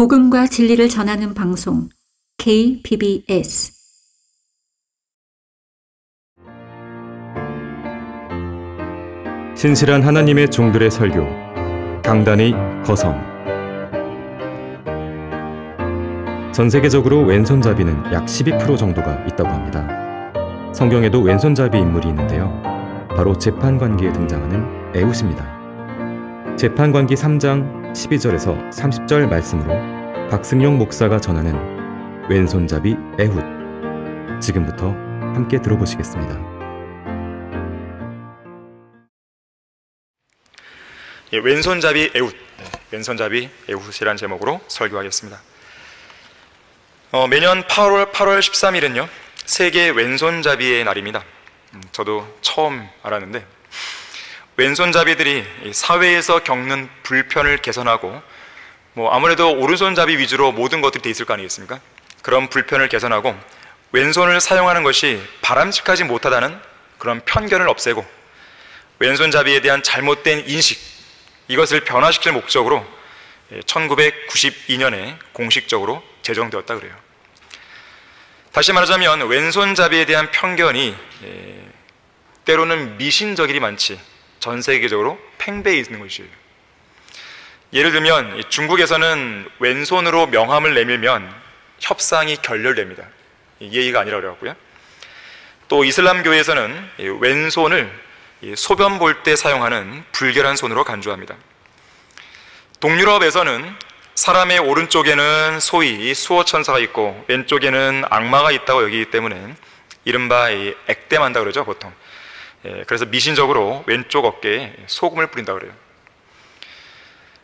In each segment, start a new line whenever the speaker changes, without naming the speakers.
복음과 진리를 전하는 방송 KBBS
신실한 하나님의 종들의 설교 강단의 거성. 전 세계적으로 왼손잡이는 약 12% 정도가 있다고 합니다. 성경에도 왼손잡이 인물이 있는데요. 바로 재판관기에 등장하는 에훗입니다. 재판관기 3장 12절에서 30절 말씀으로 박승용 목사가 전하는 왼손잡이 에훗. 지금부터 함께 들어보시겠습니다.
왼손잡이 에훗, 왼손잡이 에훗이라는 제목으로 설교하겠습니다. 매년 8월 13일은요 세계 왼손잡이의 날입니다. 저도 처음 알았는데, 왼손잡이들이 사회에서 겪는 불편을 개선하고, 아무래도 오른손잡이 위주로 모든 것들이 돼 있을 거 아니겠습니까? 그런 불편을 개선하고 왼손을 사용하는 것이 바람직하지 못하다는 그런 편견을 없애고, 왼손잡이에 대한 잘못된 인식, 이것을 변화시킬 목적으로 1992년에 공식적으로 제정되었다 그래요. 다시 말하자면 왼손잡이에 대한 편견이 때로는 미신적일이 많지 전 세계적으로 팽배해 있는 것이에요. 예를 들면 중국에서는 왼손으로 명함을 내밀면 협상이 결렬됩니다. 예의가 아니라고 그래갖고요. 또 이슬람교에서는 왼손을 소변 볼 때 사용하는 불결한 손으로 간주합니다. 동유럽에서는 사람의 오른쪽에는 소위 수호천사가 있고 왼쪽에는 악마가 있다고 여기기 때문에 이른바 액땜한다 그러죠, 보통. 그래서 미신적으로 왼쪽 어깨에 소금을 뿌린다 그래요.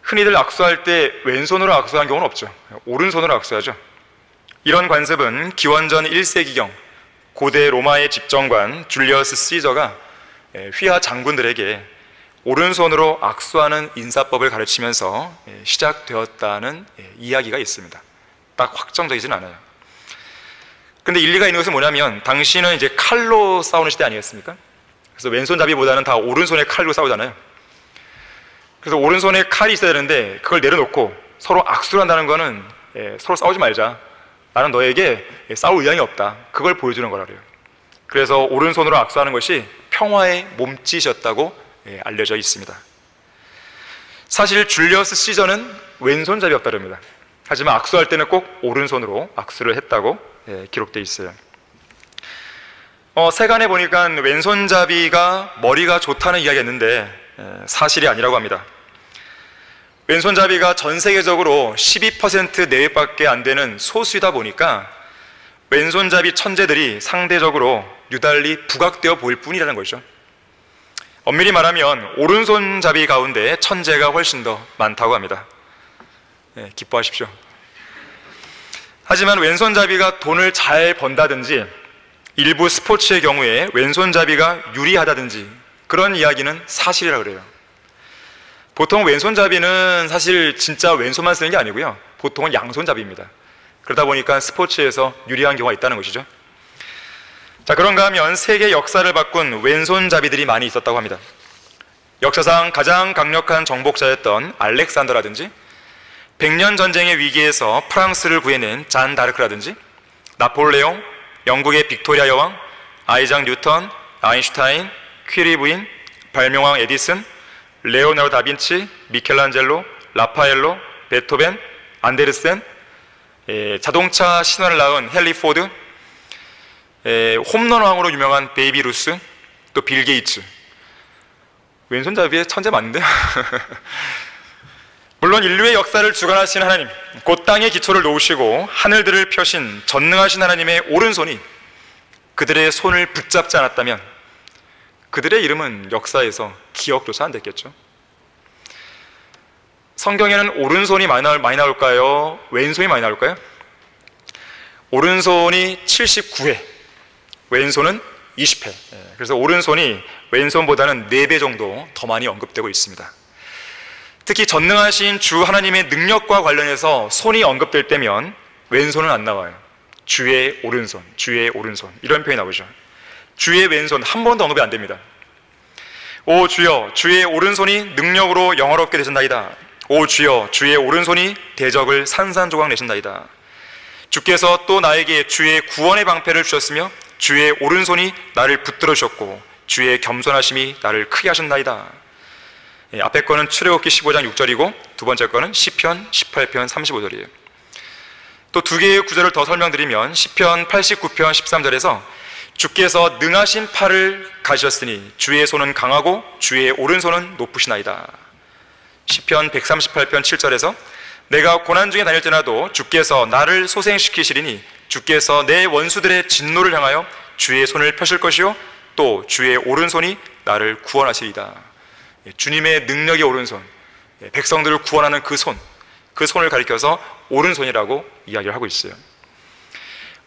흔히들 악수할 때 왼손으로 악수한 경우는 없죠. 오른손으로 악수하죠. 이런 관습은 기원전 1세기경 고대 로마의 집정관 줄리어스 시저가 휘하 장군들에게 오른손으로 악수하는 인사법을 가르치면서 시작되었다는 이야기가 있습니다. 딱 확정적이진 않아요. 근데 일리가 있는 것은 뭐냐면, 당시는 이제 칼로 싸우는 시대 아니겠습니까? 그래서 왼손잡이보다는 다 오른손에 칼로 싸우잖아요. 그래서 오른손에 칼이 있어야 되는데 그걸 내려놓고 서로 악수를 한다는 거는 서로 싸우지 말자, 나는 너에게 싸울 의향이 없다, 그걸 보여주는 거라 그래요. 그래서 오른손으로 악수하는 것이 평화의 몸짓이었다고 알려져 있습니다. 사실 줄리어스 시저는 왼손잡이였다 그럽니다. 하지만 악수할 때는 꼭 오른손으로 악수를 했다고 기록되어 있어요. 세간에 보니까 왼손잡이가 머리가 좋다는 이야기가 있는데 사실이 아니라고 합니다. 왼손잡이가 전 세계적으로 12% 내외밖에 안 되는 소수이다 보니까 왼손잡이 천재들이 상대적으로 유달리 부각되어 보일 뿐이라는 것이죠. 엄밀히 말하면 오른손잡이 가운데 천재가 훨씬 더 많다고 합니다. 기뻐하십시오. 하지만 왼손잡이가 돈을 잘 번다든지 일부 스포츠의 경우에 왼손잡이가 유리하다든지 그런 이야기는 사실이라고 그래요. 보통 왼손잡이는 사실 진짜 왼손만 쓰는 게 아니고요, 보통은 양손잡이입니다. 그러다 보니까 스포츠에서 유리한 경우가 있다는 것이죠. 자, 그런가 하면 세계 역사를 바꾼 왼손잡이들이 많이 있었다고 합니다. 역사상 가장 강력한 정복자였던 알렉산더라든지, 100년 전쟁의 위기에서 프랑스를 구해낸 잔 다르크라든지, 나폴레옹, 영국의 빅토리아 여왕, 아이작 뉴턴, 아인슈타인, 퀴리 부인, 발명왕 에디슨, 레오나르도 다빈치, 미켈란젤로, 라파엘로, 베토벤, 안데르센, 자동차 신화를 낳은 헨리 포드, 홈런 왕으로 유명한 베이비 루스, 또 빌 게이츠. 왼손잡이의 천재 맞는데? 물론 인류의 역사를 주관하신 하나님, 곧 땅의 기초를 놓으시고 하늘들을 펴신 전능하신 하나님의 오른손이 그들의 손을 붙잡지 않았다면 그들의 이름은 역사에서 기억조차 안 됐겠죠. 성경에는 오른손이 많이 나올까요? 왼손이 많이 나올까요? 오른손이 79회, 왼손은 20회. 그래서 오른손이 왼손보다는 4배 정도 더 많이 언급되고 있습니다. 특히 전능하신 주 하나님의 능력과 관련해서 손이 언급될 때면 왼손은 안 나와요. 주의 오른손, 주의 오른손, 이런 표현이 나오죠. 주의 왼손 한 번도 언급이 안 됩니다. 오 주여, 주의 오른손이 능력으로 영화롭게 되셨나이다. 오 주여, 주의 오른손이 대적을 산산조각 내신다이다. 주께서 또 나에게 주의 구원의 방패를 주셨으며 주의 오른손이 나를 붙들어 주셨고 주의 겸손하심이 나를 크게 하신다이다. 앞에 거는 출애굽기 15장 6절이고 두 번째 거는 시편 18편 35절이에요. 또 두 개의 구절을 더 설명드리면 시편 89편 13절에서 주께서 능하신 팔을 가지셨으니 주의 손은 강하고 주의 오른손은 높으시나이다. 시편 138편 7절에서 내가 고난 중에 다닐지라도 주께서 나를 소생시키시리니 주께서 내 원수들의 진노를 향하여 주의 손을 펴실 것이요 또 주의 오른손이 나를 구원하시리다. 주님의 능력의 오른손, 백성들을 구원하는 그 손을 가리켜서 오른손이라고 이야기를 하고 있어요.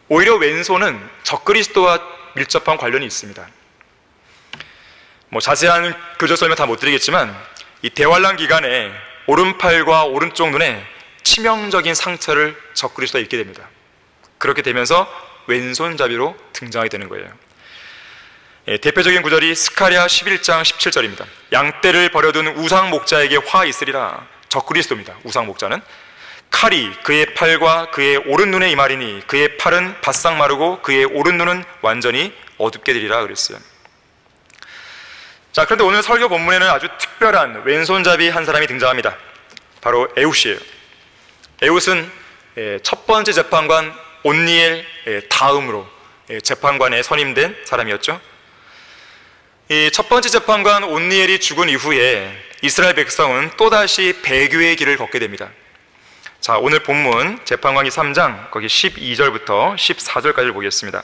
오히려 왼손은 적그리스도와 밀접한 관련이 있습니다. 자세한 교절 설명 다 못 드리겠지만 이 대환란 기간에 오른팔과 오른쪽 눈에 치명적인 상처를 적그리스도가 입게 됩니다. 그렇게 되면서 왼손잡이로 등장하게 되는 거예요. 대표적인 구절이 스가랴 11장 17절입니다. 양떼를 버려둔 우상 목자에게 화 있으리라. 적그리스도입니다. 우상 목자는 칼이 그의 팔과 그의 오른 눈에 임하리니 그의 팔은 바싹 마르고 그의 오른 눈은 완전히 어둡게 되리라 그랬어요. 자, 그런데 오늘 설교 본문에는 아주 특별한 왼손잡이 한 사람이 등장합니다. 바로 에웃이에요. 에웃은 첫 번째 재판관 온니엘 다음으로 재판관에 선임된 사람이었죠. 이 첫 번째 재판관 온니엘이 죽은 이후에 이스라엘 백성은 또다시 배교의 길을 걷게 됩니다. 자, 오늘 본문 재판관기 3장 거기 12절부터 14절까지를 보겠습니다.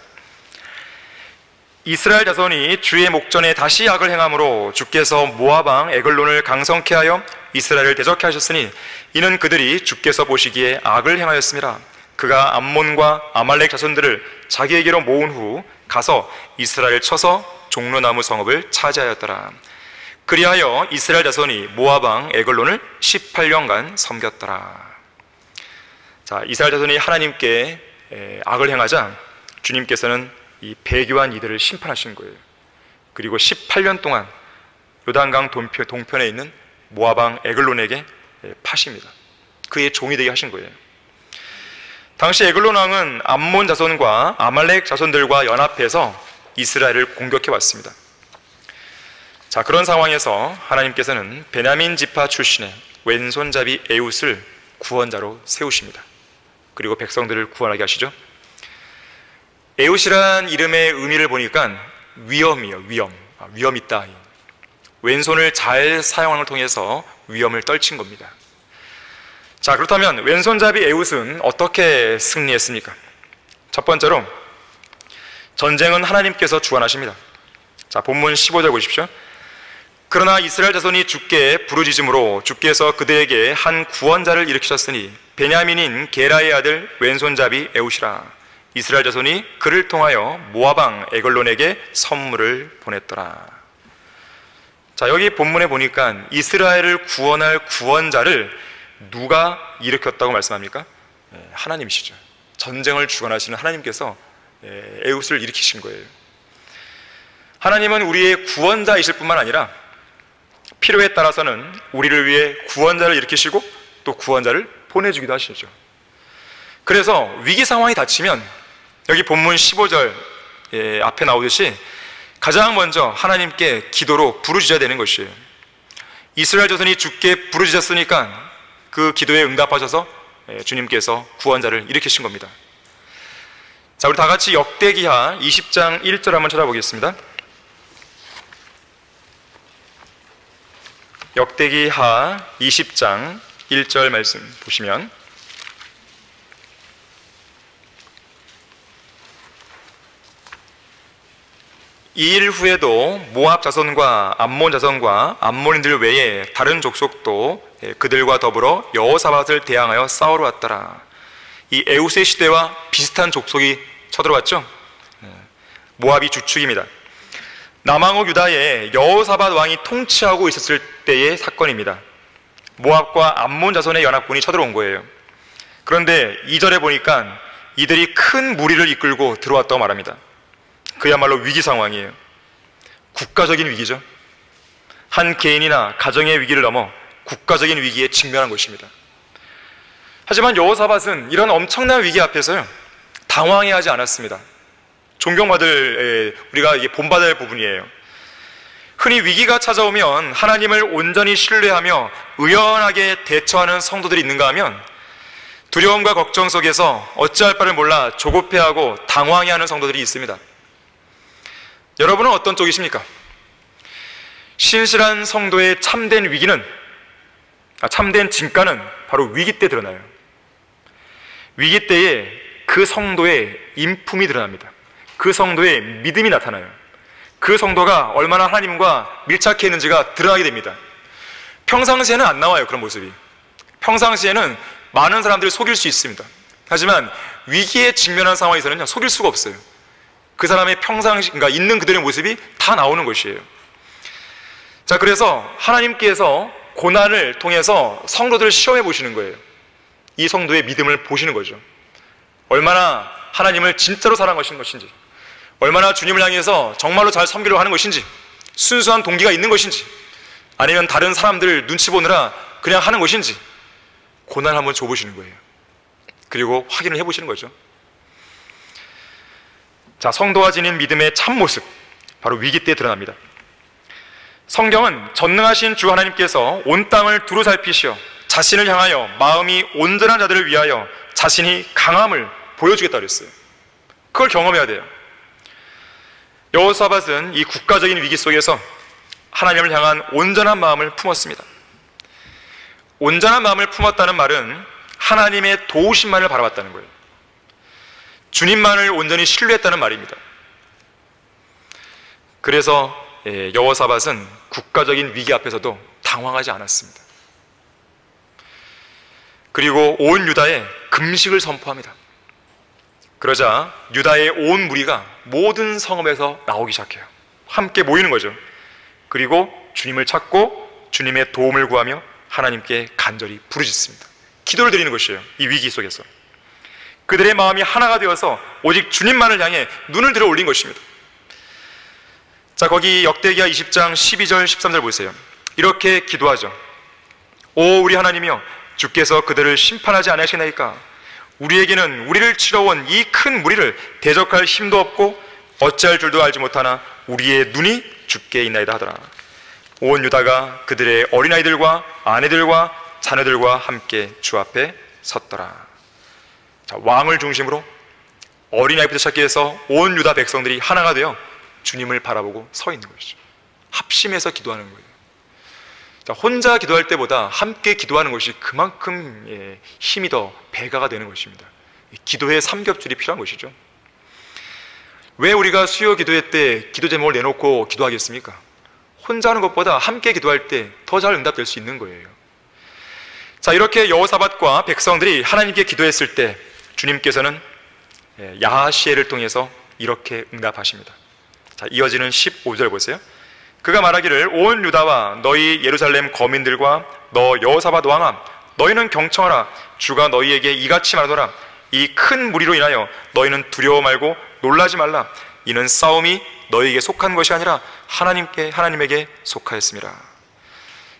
이스라엘 자손이 주의 목전에 다시 악을 행함으로 주께서 모압 왕 에글론을 강성케 하여 이스라엘을 대적케 하셨으니 이는 그들이 주께서 보시기에 악을 행하였습니다. 그가 암몬과 아말렉 자손들을 자기에게로 모은 후 가서 이스라엘을 쳐서 종려나무 성읍을 차지하였더라. 그리하여 이스라엘 자손이 모압 왕 에글론을 18년간 섬겼더라. 자, 이스라엘 자손이 하나님께 악을 행하자 주님께서는 이 배교한 이들을 심판하신 거예요. 그리고 18년 동안 요단강 동편에 있는 모압 왕 에글론에게 파십니다. 그의 종이 되게 하신 거예요. 당시 에글론 왕은 암몬 자손과 아말렉 자손들과 연합해서 이스라엘을 공격해 왔습니다. 자, 그런 상황에서 하나님께서는 베냐민 지파 출신의 왼손잡이 에웃을 구원자로 세우십니다. 그리고 백성들을 구원하게 하시죠. 에웃이란 이름의 의미를 보니까 위엄이에요. 위엄 있다. 왼손을 잘 사용하는 걸 통해서 위엄을 떨친 겁니다. 자, 그렇다면 왼손잡이 에웃은 어떻게 승리했습니까? 첫 번째로 전쟁은 하나님께서 주관하십니다. 자, 본문 15절 보십시오. 그러나 이스라엘 자손이 주께 부르짖음으로 주께서 그들에게 한 구원자를 일으키셨으니 베냐민인 게라의 아들 왼손잡이 에웃이라. 이스라엘 자손이 그를 통하여 모압 왕 에글론에게 선물을 보냈더라. 자, 여기 본문에 보니까 이스라엘을 구원할 구원자를 누가 일으켰다고 말씀합니까? 하나님이시죠. 전쟁을 주관하시는 하나님께서 에웃을 일으키신 거예요. 하나님은 우리의 구원자이실 뿐만 아니라 필요에 따라서는 우리를 위해 구원자를 일으키시고 또 구원자를 보내주기도 하시죠. 그래서 위기 상황이 닥치면 여기 본문 15절 앞에 나오듯이 가장 먼저 하나님께 기도로 부르짖어야 되는 것이에요. 이스라엘 자손이 주께 부르짖었으니까 그 기도에 응답하셔서 주님께서 구원자를 일으키신 겁니다. 자, 우리 다 같이 역대기하 20장 1절 한번 찾아보겠습니다. 역대기하 20장 1절 말씀 보시면 이 일 후에도 모압 자손과 암몬 자손과 암몬인들 외에 다른 족속도 그들과 더불어 여호사밧을 대항하여 싸우러 왔더라. 이 에웃의 시대와 비슷한 족속이 쳐들어왔죠. 모압이 주축입니다. 남왕국 유다에 여호사밧 왕이 통치하고 있었을 때의 사건입니다. 모압과 암몬 자손의 연합군이 쳐들어온 거예요. 그런데 2절에 보니까 이들이 큰 무리를 이끌고 들어왔다고 말합니다. 그야말로 위기 상황이에요. 국가적인 위기죠. 한 개인이나 가정의 위기를 넘어 국가적인 위기에 직면한 것입니다. 하지만 여호사밧은 이런 엄청난 위기 앞에서요, 당황해하지 않았습니다. 존경받을, 우리가 이게 본받을 부분이에요. 흔히 위기가 찾아오면 하나님을 온전히 신뢰하며 의연하게 대처하는 성도들이 있는가 하면 두려움과 걱정 속에서 어찌할 바를 몰라 조급해하고 당황해하는 성도들이 있습니다. 여러분은 어떤 쪽이십니까? 신실한 성도의 참된 위기는, 참된 진가는 바로 위기 때 드러나요. 위기 때에 그 성도의 인품이 드러납니다. 그 성도의 믿음이 나타나요. 그 성도가 얼마나 하나님과 밀착해 있는지가 드러나게 됩니다. 평상시에는 안 나와요, 그런 모습이. 평상시에는 많은 사람들을 속일 수 있습니다. 하지만 위기에 직면한 상황에서는요, 속일 수가 없어요. 그 사람의 평상시, 그러니까 있는 그들의 모습이 다 나오는 것이에요. 자, 그래서 하나님께서 고난을 통해서 성도들을 시험해 보시는 거예요. 이 성도의 믿음을 보시는 거죠. 얼마나 하나님을 진짜로 사랑하시는 것인지, 얼마나 주님을 향해서 정말로 잘 섬기려고 하는 것인지, 순수한 동기가 있는 것인지, 아니면 다른 사람들 눈치 보느라 그냥 하는 것인지 고난을 한번 줘보시는 거예요. 그리고 확인을 해보시는 거죠. 자, 성도가 지닌 믿음의 참모습, 바로 위기 때 드러납니다. 성경은 전능하신 주 하나님께서 온 땅을 두루 살피시어 자신을 향하여 마음이 온전한 자들을 위하여 자신이 강함을 보여주겠다고 그랬어요. 그걸 경험해야 돼요. 여호사밧은 이 국가적인 위기 속에서 하나님을 향한 온전한 마음을 품었습니다. 온전한 마음을 품었다는 말은 하나님의 도우심만을 바라봤다는 거예요. 주님만을 온전히 신뢰했다는 말입니다. 그래서 여호사밧은 국가적인 위기 앞에서도 당황하지 않았습니다. 그리고 온 유다에 금식을 선포합니다. 그러자 유다의 온 무리가 모든 성읍에서 나오기 시작해요. 함께 모이는 거죠. 그리고 주님을 찾고 주님의 도움을 구하며 하나님께 간절히 부르짖습니다. 기도를 드리는 것이에요. 이 위기 속에서 그들의 마음이 하나가 되어서 오직 주님만을 향해 눈을 들어 올린 것입니다. 자, 거기 역대기야 20장 12절 13절 보세요. 이렇게 기도하죠. 오 우리 하나님이여, 주께서 그들을 심판하지 않으시나이까? 우리에게는 우리를 치러온 이 큰 무리를 대적할 힘도 없고 어찌할 줄도 알지 못하나 우리의 눈이 주께 있나이다 하더라. 온 유다가 그들의 어린아이들과 아내들과 자녀들과 함께 주 앞에 섰더라. 자, 왕을 중심으로 어린아이부터 시작해서 온 유다 백성들이 하나가 되어 주님을 바라보고 서 있는 것이죠. 합심해서 기도하는 거예요. 자, 혼자 기도할 때보다 함께 기도하는 것이 그만큼 힘이 더 배가가 되는 것입니다. 기도의 삼겹줄이 필요한 것이죠. 왜 우리가 수요 기도회 때 기도 제목을 내놓고 기도하겠습니까? 혼자 하는 것보다 함께 기도할 때 더 잘 응답될 수 있는 거예요. 자, 이렇게 여호사밧과 백성들이 하나님께 기도했을 때 주님께서는 야하시엘을 통해서 이렇게 응답하십니다. 자, 이어지는 15절 보세요. 그가 말하기를 온 유다와 너희 예루살렘 거민들과 너 여호사밧 왕아, 너희는 경청하라. 주가 너희에게 이같이 말하노라. 이 큰 무리로 인하여 너희는 두려워 말고 놀라지 말라. 이는 싸움이 너희에게 속한 것이 아니라 하나님에게 속하였습니다.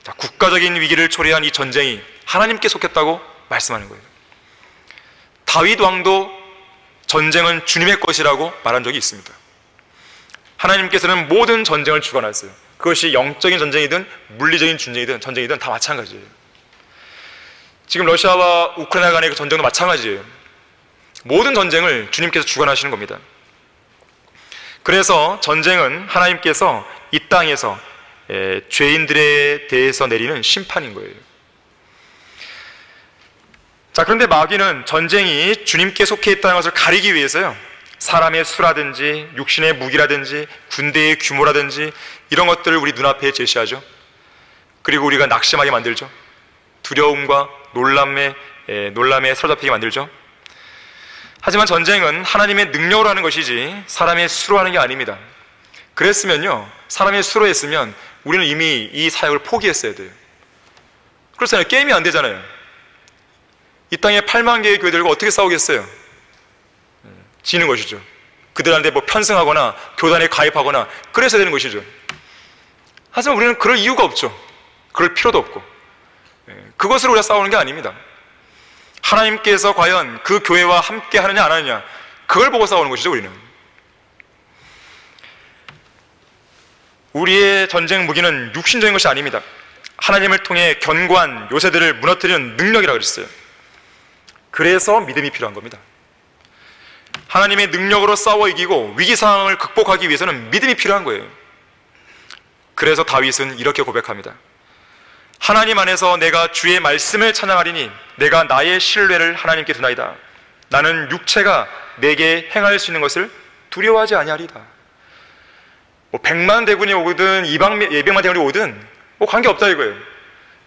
자, 국가적인 위기를 초래한 이 전쟁이 하나님께 속했다고 말씀하는 거예요. 다윗 왕도 전쟁은 주님의 것이라고 말한 적이 있습니다. 하나님께서는 모든 전쟁을 주관하셨어요. 그것이 영적인 전쟁이든 물리적인 전쟁이든 다 마찬가지예요. 지금 러시아와 우크라이나 간의 그 전쟁도 마찬가지예요. 모든 전쟁을 주님께서 주관하시는 겁니다. 그래서 전쟁은 하나님께서 이 땅에서 죄인들에 대해서 내리는 심판인 거예요. 자, 그런데 마귀는 전쟁이 주님께 속해 있다는 것을 가리기 위해서요, 사람의 수라든지 육신의 무기라든지 군대의 규모라든지 이런 것들을 우리 눈앞에 제시하죠. 그리고 우리가 낙심하게 만들죠. 두려움과 놀람에 사로잡히게 만들죠. 하지만 전쟁은 하나님의 능력으로 하는 것이지 사람의 수로 하는 게 아닙니다. 그랬으면요, 사람의 수로 했으면 우리는 이미 이 사역을 포기했어야 돼요. 그렇잖아요. 게임이 안 되잖아요. 이 땅에 8만 개의 교회들과 어떻게 싸우겠어요? 지는 것이죠. 그들한테 뭐 편승하거나 교단에 가입하거나 그래서 되는 것이죠. 하지만 우리는 그럴 이유가 없죠. 그럴 필요도 없고. 그것으로 우리가 싸우는 게 아닙니다. 하나님께서 과연 그 교회와 함께 하느냐 안 하느냐, 그걸 보고 싸우는 것이죠. 우리는 우리의 전쟁 무기는 육신적인 것이 아닙니다. 하나님을 통해 견고한 요새들을 무너뜨리는 능력이라고 그랬어요. 그래서 믿음이 필요한 겁니다. 하나님의 능력으로 싸워 이기고 위기 상황을 극복하기 위해서는 믿음이 필요한 거예요. 그래서 다윗은 이렇게 고백합니다. 하나님 안에서 내가 주의 말씀을 찬양하리니 내가 나의 신뢰를 하나님께 두나이다. 나는 육체가 내게 행할 수 있는 것을 두려워하지 아니하리다. 100만 대군이 오든 200만 대군이 오든 관계없다 이거예요.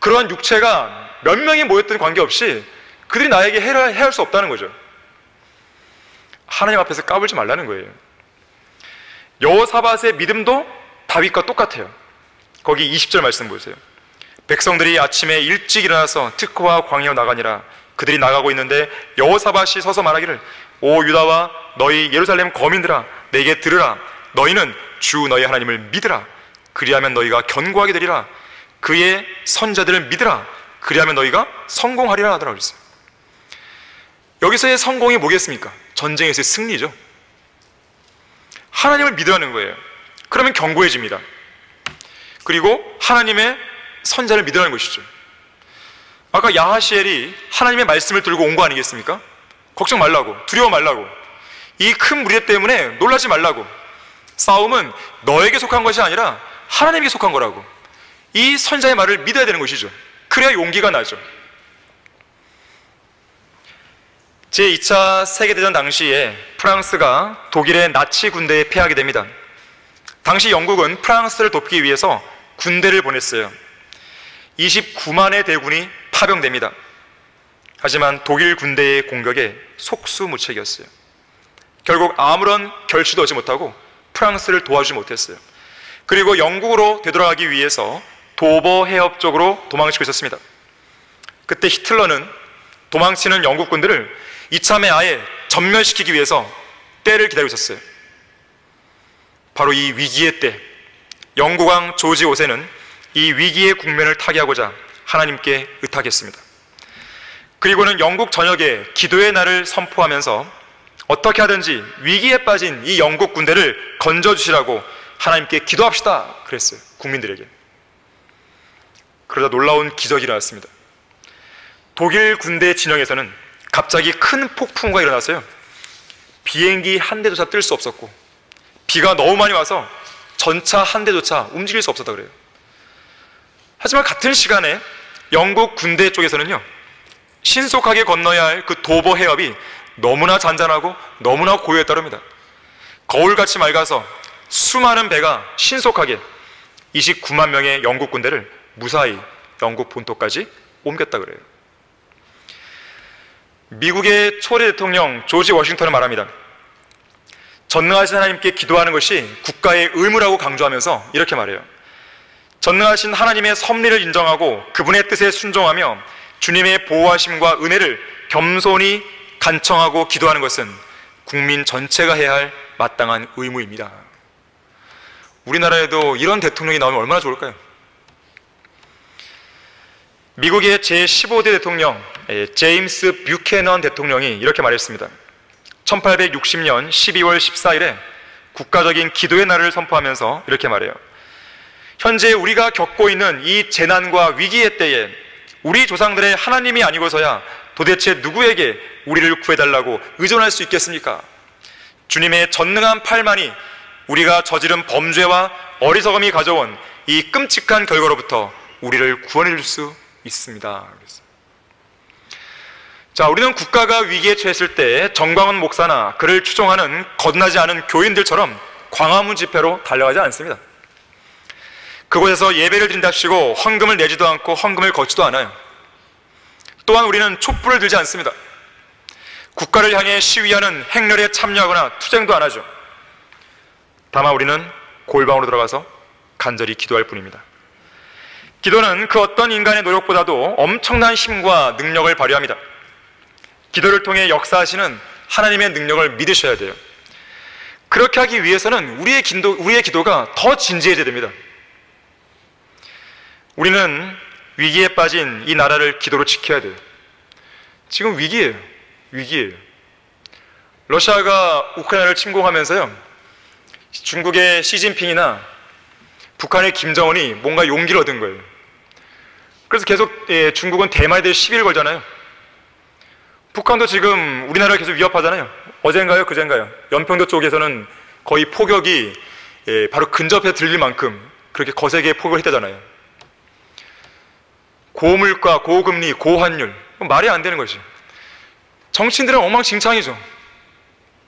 그러한 육체가 몇 명이 모였든 관계없이 그들이 나에게 해할 수 없다는 거죠. 하나님 앞에서 까불지 말라는 거예요. 여호사밧의 믿음도 다윗과 똑같아요. 거기 20절 말씀 보세요. 백성들이 아침에 일찍 일어나서 특호와 광야로 나가니라. 그들이 나가고 있는데 여호사밧이 서서 말하기를 오 유다와 너희 예루살렘 거민들아 내게 들으라. 너희는 주 너희 하나님을 믿으라. 그리하면 너희가 견고하게 되리라. 그의 선자들을 믿으라. 그리하면 너희가 성공하리라 하더라고 그랬어요. 여기서의 성공이 뭐겠습니까? 전쟁에서의 승리죠. 하나님을 믿으라는 거예요. 그러면 견고해집니다. 그리고 하나님의 선자를 믿으라는 것이죠. 아까 야하시엘이 하나님의 말씀을 들고 온 거 아니겠습니까? 걱정 말라고, 두려워 말라고, 이 큰 무리 때문에 놀라지 말라고. 싸움은 너에게 속한 것이 아니라 하나님에게 속한 거라고. 이 선자의 말을 믿어야 되는 것이죠. 그래야 용기가 나죠. 제2차 세계대전 당시에 프랑스가 독일의 나치 군대에 패하게 됩니다. 당시 영국은 프랑스를 돕기 위해서 군대를 보냈어요. 29만의 대군이 파병됩니다. 하지만 독일 군대의 공격에 속수무책이었어요. 결국 아무런 결실도 얻지 못하고 프랑스를 도와주지 못했어요. 그리고 영국으로 되돌아가기 위해서 도버 해협 쪽으로 도망치고 있었습니다. 그때 히틀러는 도망치는 영국 군들을 이참에 아예 전멸시키기 위해서 때를 기다리고 있었어요. 바로 이 위기의 때 영국 왕 조지 5세는 이 위기의 국면을 타개하고자 하나님께 의탁했습니다. 그리고는 영국 전역에 기도의 날을 선포하면서 어떻게 하든지 위기에 빠진 이 영국 군대를 건져주시라고 하나님께 기도합시다 그랬어요. 국민들에게. 그러다 놀라운 기적이 일어났습니다. 독일 군대 진영에서는 갑자기 큰 폭풍우가 일어났어요. 비행기 한 대조차 뜰 수 없었고 비가 너무 많이 와서 전차 한 대조차 움직일 수 없었다 그래요. 하지만 같은 시간에 영국 군대 쪽에서는요, 신속하게 건너야 할 그 도버 해협이 너무나 잔잔하고 너무나 고요했다릅니다. 거울같이 맑아서 수많은 배가 신속하게 29만 명의 영국 군대를 무사히 영국 본토까지 옮겼다 그래요. 미국의 초대 대통령 조지 워싱턴은 말합니다. 전능하신 하나님께 기도하는 것이 국가의 의무라고 강조하면서 이렇게 말해요. 전능하신 하나님의 섭리를 인정하고 그분의 뜻에 순종하며 주님의 보호하심과 은혜를 겸손히 간청하고 기도하는 것은 국민 전체가 해야 할 마땅한 의무입니다. 우리나라에도 이런 대통령이 나오면 얼마나 좋을까요? 미국의 제15대 대통령 제임스 뷰캐넌 대통령이 이렇게 말했습니다. 1860년 12월 14일에 국가적인 기도의 날을 선포하면서 이렇게 말해요. 현재 우리가 겪고 있는 이 재난과 위기의 때에 우리 조상들의 하나님이 아니고서야 도대체 누구에게 우리를 구해달라고 의존할 수 있겠습니까? 주님의 전능한 팔만이 우리가 저지른 범죄와 어리석음이 가져온 이 끔찍한 결과로부터 우리를 구원해 줄 수 있습니다. 자, 우리는 국가가 위기에 처했을 때 정광훈 목사나 그를 추종하는 거듭나지 않은 교인들처럼 광화문 집회로 달려가지 않습니다. 그곳에서 예배를 드린답시고 헌금을 내지도 않고 헌금을 걷지도 않아요. 또한 우리는 촛불을 들지 않습니다. 국가를 향해 시위하는 행렬에 참여하거나 투쟁도 안 하죠. 다만 우리는 골방으로 들어가서 간절히 기도할 뿐입니다. 기도는 그 어떤 인간의 노력보다도 엄청난 힘과 능력을 발휘합니다. 기도를 통해 역사하시는 하나님의 능력을 믿으셔야 돼요. 그렇게 하기 위해서는 우리의 기도가 더 진지해져야 됩니다. 우리는 위기에 빠진 이 나라를 기도로 지켜야 돼요. 지금 위기예요. 위기예요. 러시아가 우크라이나를 침공하면서요, 중국의 시진핑이나 북한의 김정은이 뭔가 용기를 얻은 거예요. 그래서 계속 중국은 대만에 대해 시비를 걸잖아요. 북한도 지금 우리나라를 계속 위협하잖아요. 어젠가요? 그젠가요? 연평도 쪽에서는 거의 포격이 바로 근접해 들릴 만큼 그렇게 거세게 포격을 했다잖아요. 고물가, 고금리, 고환율, 말이 안 되는 거지. 정치인들은 엉망진창이죠.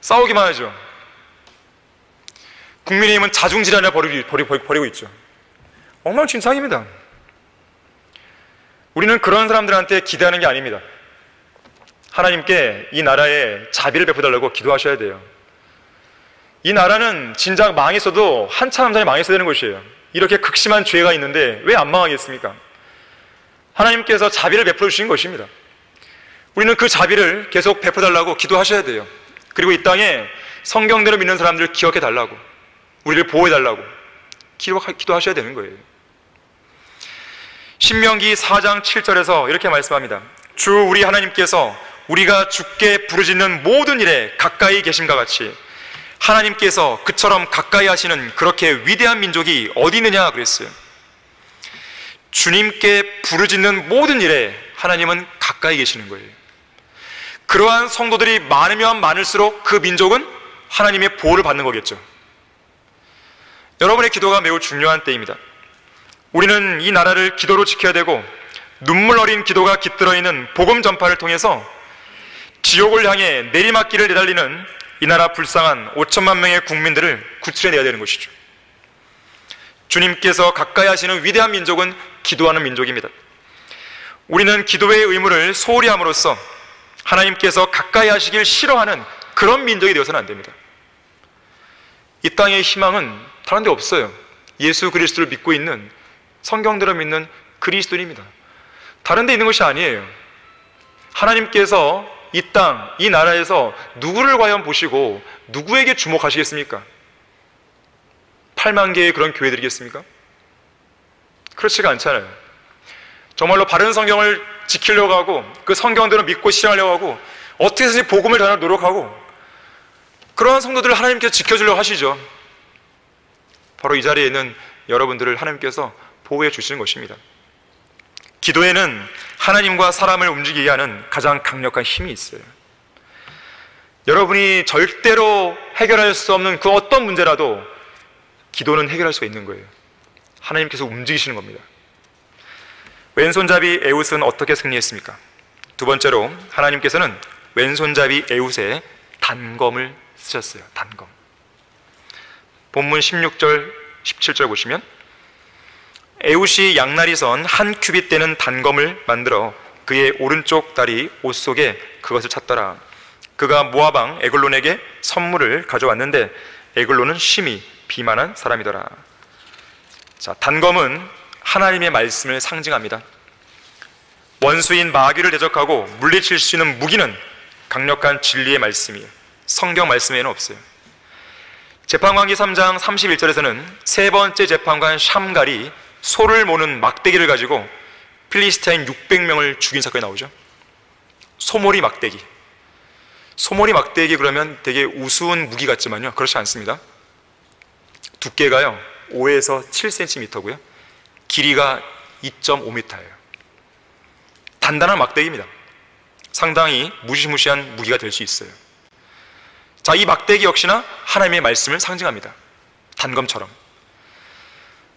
싸우기만 하죠. 국민의힘은 자중질환을 벌이고 있죠. 엉망진창입니다. 우리는 그런 사람들한테 기대하는 게 아닙니다. 하나님께 이 나라에 자비를 베풀어달라고 기도하셔야 돼요. 이 나라는 진작 망했어도 한참 전에 망했어야 되는 것이에요. 이렇게 극심한 죄가 있는데 왜 안 망하겠습니까? 하나님께서 자비를 베풀어 주신 것입니다. 우리는 그 자비를 계속 베풀어달라고 기도하셔야 돼요. 그리고 이 땅에 성경대로 믿는 사람들을 기억해달라고, 우리를 보호해달라고 기도하셔야 되는 거예요. 신명기 4장 7절에서 이렇게 말씀합니다. 주 우리 하나님께서 우리가 주께 부르짖는 모든 일에 가까이 계심과 같이 하나님께서 그처럼 가까이 하시는 그렇게 위대한 민족이 어디 있느냐 그랬어요. 주님께 부르짖는 모든 일에 하나님은 가까이 계시는 거예요. 그러한 성도들이 많으면 많을수록 그 민족은 하나님의 보호를 받는 거겠죠. 여러분의 기도가 매우 중요한 때입니다. 우리는 이 나라를 기도로 지켜야 되고, 눈물 어린 기도가 깃들어 있는 복음 전파를 통해서 지옥을 향해 내리막길을 내달리는 이 나라 불쌍한 5천만 명의 국민들을 구출해내야 되는 것이죠. 주님께서 가까이 하시는 위대한 민족은 기도하는 민족입니다. 우리는 기도의 의무를 소홀히 함으로써 하나님께서 가까이 하시길 싫어하는 그런 민족이 되어서는 안 됩니다. 이 땅의 희망은 다른 데 없어요. 예수 그리스도를 믿고 있는, 성경대로 믿는 그리스도인입니다. 다른 데 있는 것이 아니에요. 하나님께서 이 땅, 이 나라에서 누구를 과연 보시고 누구에게 주목하시겠습니까? 8만 개의 그런 교회들이겠습니까? 그렇지가 않잖아요. 정말로 바른 성경을 지키려고 하고 그 성경대로 믿고 실행하려고 하고 어떻게 해서든지 복음을 전하려고 노력하고 그러한 성도들을 하나님께서 지켜주려고 하시죠. 바로 이 자리에 있는 여러분들을 하나님께서 보호해 주시는 것입니다. 기도에는 하나님과 사람을 움직이게 하는 가장 강력한 힘이 있어요. 여러분이 절대로 해결할 수 없는 그 어떤 문제라도 기도는 해결할 수가 있는 거예요. 하나님께서 움직이시는 겁니다. 왼손잡이 에웃은 어떻게 승리했습니까? 두 번째로 하나님께서는 왼손잡이 에웃에 단검을 쓰셨어요. 단검. 본문 16절, 17절 보시면 에웃이 양날이 선 한 큐빗 되는 단검을 만들어 그의 오른쪽 다리 옷 속에 그것을 찼더라. 그가 모압 왕 에글론에게 선물을 가져왔는데 에글론은 심히 비만한 사람이더라. 자, 단검은 하나님의 말씀을 상징합니다. 원수인 마귀를 대적하고 물리칠 수 있는 무기는 강력한 진리의 말씀이에요. 성경 말씀에는 없어요. 재판관기 3장 31절에서는 세 번째 재판관 샴갈이 소를 모는 막대기를 가지고 필리스타인 600명을 죽인 사건이 나오죠. 소몰이 막대기. 소몰이 막대기 그러면 되게 우스운 무기 같지만요, 그렇지 않습니다. 두께가요 5에서 7cm고요 길이가 2.5m예요 단단한 막대기입니다. 상당히 무시무시한 무기가 될 수 있어요. 자, 이 막대기 역시나 하나님의 말씀을 상징합니다. 단검처럼.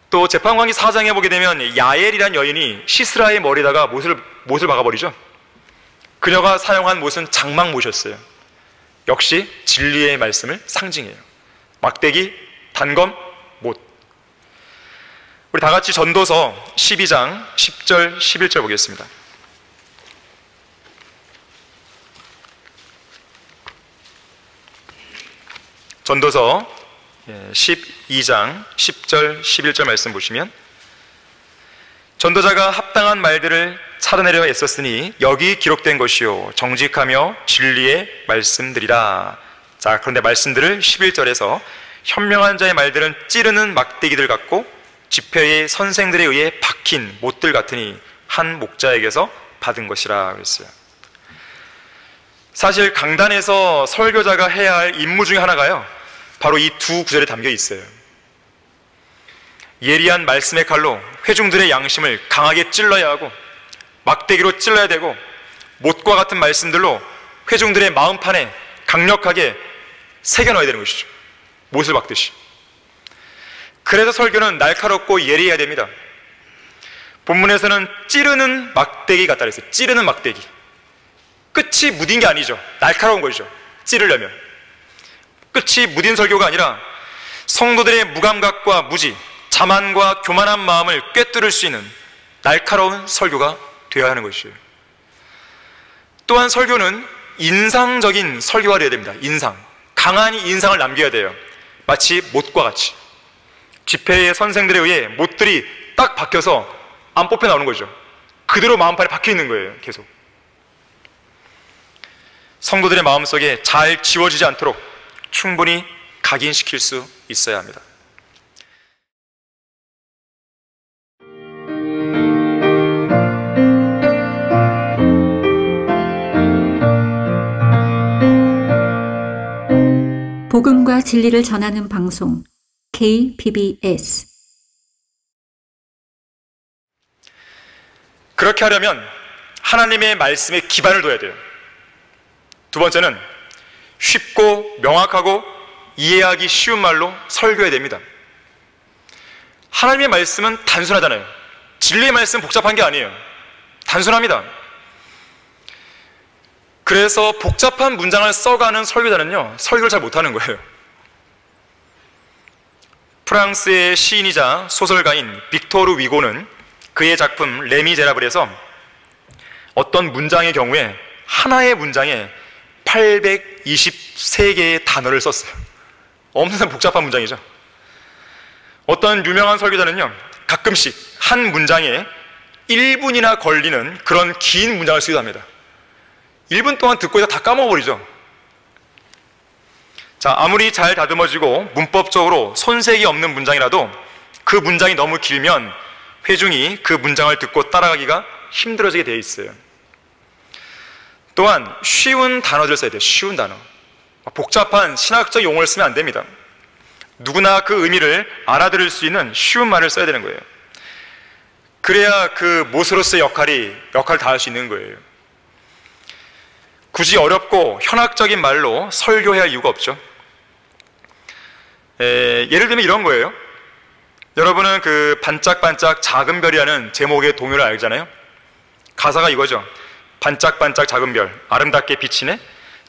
또 재판관기 4장에 보게 되면 야엘이란 여인이 시스라의 머리에다가 못을 박아버리죠. 그녀가 사용한 못은 장막못이었어요. 역시 진리의 말씀을 상징해요. 막대기, 단검, 못. 우리 다 같이 전도서 12장 10절 11절 보겠습니다. 전도서 12장 10절 11절 말씀 보시면 전도자가 합당한 말들을 찾아내려 애썼으니 여기 기록된 것이요 정직하며 진리의 말씀들이라. 자, 그런데 말씀들을 11절에서 현명한 자의 말들은 찌르는 막대기들 같고 지폐의 선생들에 의해 박힌 못들 같으니 한 목자에게서 받은 것이라 그랬어요. 사실 강단에서 설교자가 해야 할 임무 중에 하나가요, 바로 이 두 구절에 담겨 있어요. 예리한 말씀의 칼로 회중들의 양심을 강하게 찔러야 하고, 막대기로 찔러야 되고, 못과 같은 말씀들로 회중들의 마음판에 강력하게 새겨넣어야 되는 것이죠. 못을 박듯이. 그래서 설교는 날카롭고 예리해야 됩니다. 본문에서는 찌르는 막대기 같다 그랬어요. 찌르는 막대기. 끝이 무딘 게 아니죠. 날카로운 것이죠. 찌르려면. 끝이 무딘 설교가 아니라 성도들의 무감각과 무지, 자만과 교만한 마음을 꿰뚫을 수 있는 날카로운 설교가 되어야 하는 것이에요. 또한 설교는 인상적인 설교가 되어야 됩니다. 인상. 강한 인상을 남겨야 돼요. 마치 못과 같이. 집회의 선생들에 의해 못들이 딱 박혀서 안 뽑혀 나오는 거죠. 그대로 마음판에 박혀 있는 거예요. 계속. 성도들의 마음속에 잘 지워지지 않도록 충분히 각인시킬 수 있어야 합니다.
복음과 진리를 전하는 방송 KBS.
그렇게 하려면 하나님의 말씀에 기반을 둬야 돼요. 두 번째는 쉽고 명확하고 이해하기 쉬운 말로 설교해야 됩니다. 하나님의 말씀은 단순하잖아요. 진리의 말씀은 복잡한 게 아니에요. 단순합니다. 그래서 복잡한 문장을 써가는 설교자는요, 설교를 잘 못하는 거예요. 프랑스의 시인이자 소설가인 빅토르 위고는 그의 작품 레미제라블에서 어떤 문장의 경우에 하나의 문장에 823개의 단어를 썼어요. 엄청 복잡한 문장이죠. 어떤 유명한 설교자는요, 가끔씩 한 문장에 1분이나 걸리는 그런 긴 문장을 쓰기도 합니다. 1분 동안 듣고 있다 다 까먹어버리죠. 자, 아무리 잘 다듬어지고 문법적으로 손색이 없는 문장이라도 그 문장이 너무 길면 회중이 그 문장을 듣고 따라가기가 힘들어지게 되어 있어요. 또한 쉬운 단어들을 써야 돼요. 쉬운 단어. 복잡한 신학적 용어를 쓰면 안 됩니다. 누구나 그 의미를 알아들을 수 있는 쉬운 말을 써야 되는 거예요. 그래야 그 못으로서의 역할을 다할 수 있는 거예요. 굳이 어렵고 현학적인 말로 설교해야 할 이유가 없죠. 예를 들면 이런 거예요. 여러분은 그 반짝반짝 작은 별이라는 제목의 동요를 알잖아요. 가사가 이거죠. 반짝반짝 작은 별, 아름답게 비치네.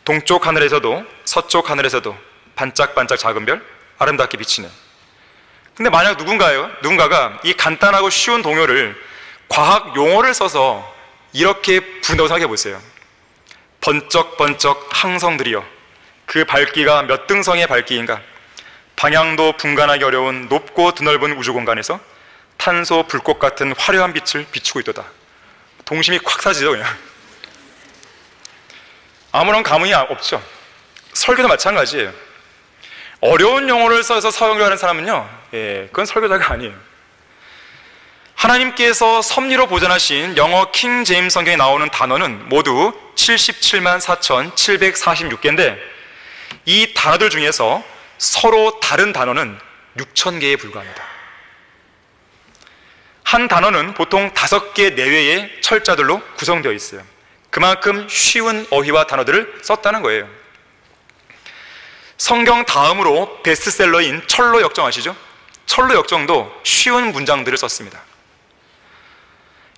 동쪽 하늘에서도 서쪽 하늘에서도 반짝반짝 작은 별, 아름답게 비치네. 근데 만약 누군가가 이 간단하고 쉬운 동요를 과학 용어를 써서 이렇게 부른다고 생각해 보세요. 번쩍번쩍 항성들이여, 그 밝기가 몇 등성의 밝기인가. 방향도 분간하기 어려운 높고 드넓은 우주공간에서 탄소 불꽃 같은 화려한 빛을 비추고 있도다. 동심이 콱 사지죠, 그냥. 아무런 감흥이 없죠. 설교도 마찬가지예요. 어려운 용어를 써서 설교하는 사람은요, 그건 설교자가 아니에요. 하나님께서 섭리로 보존하신 영어 킹 제임스 성경에 나오는 단어는 모두 77만 4,746개인데 이 단어들 중에서 서로 다른 단어는 6,000개에 불과합니다. 한 단어는 보통 5개 내외의 철자들로 구성되어 있어요. 그만큼 쉬운 어휘와 단어들을 썼다는 거예요. 성경 다음으로 베스트셀러인 철로 역정 아시죠? 철로 역정도 쉬운 문장들을 썼습니다.